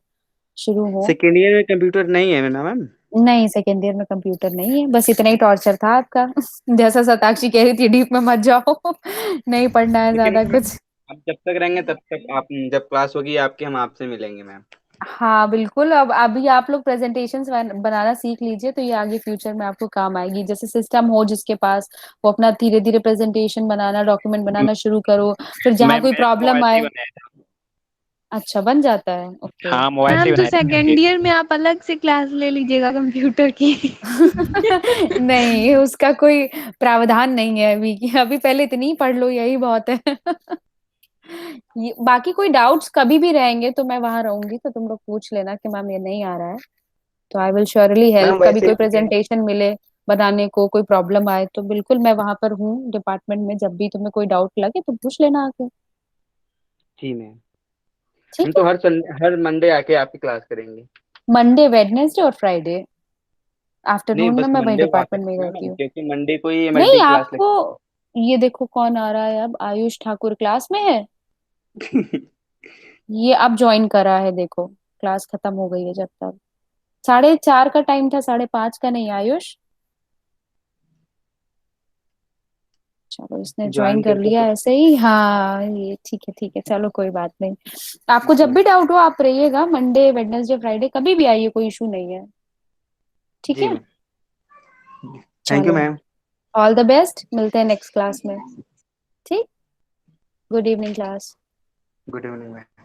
S1: शुरू हो।
S2: सेकेंड ईयर में कंप्यूटर नहीं है ना मैम?
S1: नहीं, सेकेंड ईयर में कंप्यूटर नहीं है, बस इतना ही टॉर्चर था आपका। जैसा शताक्षी कह रही थी, डीप में मत जाओ। नहीं पढ़ना है
S2: लेकिन
S1: ज्यादा
S2: मैम
S1: कुछ।
S2: हम जब तक रहेंगे तब तक, आप जब क्लास होगी आपकी हम आपसे मिलेंगे मैम।
S1: हाँ बिल्कुल, अब अभी आप लोग प्रेजेंटेशंस बनाना सीख लीजिए तो ये आगे फ्यूचर में आपको काम आएगी। जैसे सिस्टम हो जिसके पास, वो अपना धीरे धीरे प्रेजेंटेशन बनाना, डॉक्यूमेंट बनाना शुरू करो। फिर जहाँ
S4: मैम
S1: कोई
S4: मैं तो
S1: प्रॉब्लम
S4: मोबाइल से ही
S1: आए।
S4: बनाया था।
S1: अच्छा, बन जाता है, ओके।
S4: हाँ, मोबाइल से ही
S3: मैम तो
S4: बनाया था मैंने।
S3: सेकेंड ईयर में आप अलग से क्लास ले लीजिएगा कंप्यूटर की।
S1: नहीं, उसका कोई प्रावधान नहीं है अभी की, अभी पहले इतनी ही पढ़ लो यही बहुत है। बाकी कोई डाउट्स कभी भी रहेंगे तो मैं वहां रहूंगी, तो तुम लोग पूछ लेना कि मैम ये नहीं आ रहा है, तो I will surely
S2: ma'am
S1: help. कभी
S2: वैसे
S1: कोई
S2: भी
S1: प्रेजेंटेशन मिले, बनाने को, कोई प्रॉब्लम आए तो बिल्कुल मैं वहां पर हूँ डिपार्टमेंट में, जब भी तुम्हें कोई डाउट लगे तो पूछ लेना आके।
S2: जी मैम। हम
S1: ठीक
S2: तो
S1: है।
S2: हर मंडे आके आपकी क्लास करेंगे।
S1: मंडे, वेडनेसडे और फ्राइडे
S2: नहीं,
S1: आफ्टरनून में
S2: बस
S1: मैं वही
S2: मंडे को आ
S1: डिपार्टमेंट में ही
S2: सकते हैं
S1: रहती
S2: मैम,
S1: हूँ।
S2: क्योंकि मंडे को ही
S1: नहीं
S2: एमएलटी क्लास
S1: आपको, ये देखो कौन आ रहा है अब, आयुष ठाकुर क्लास में है।
S2: लगे।
S1: ये अब ज्वाइन करा है, देखो क्लास खत्म हो गई है जब तक। 4:30 का टाइम था, 5:30 का नहीं आयुष। चलो इसने ज्वाइन
S2: ज्वाइन
S1: कर
S2: करके
S1: लिया
S2: फिर।
S1: ऐसे ही, हाँ ये ठीक है, ठीक है, चलो कोई बात नहीं। आपको
S2: जी
S1: जब भी
S2: मैम।
S1: डाउट हो आप रहिएगा, मंडे वेडनेसडे फ्राइडे कभी भी आइए, कोई इशू नहीं है। ठीक
S2: जी
S1: है।
S2: मैम। थैंक यू
S1: चलो,
S2: मैम।
S1: ऑल द बेस्ट, मिलते हैं नेक्स्ट क्लास में। ठीक। Good evening class.
S2: Good evening ma'am.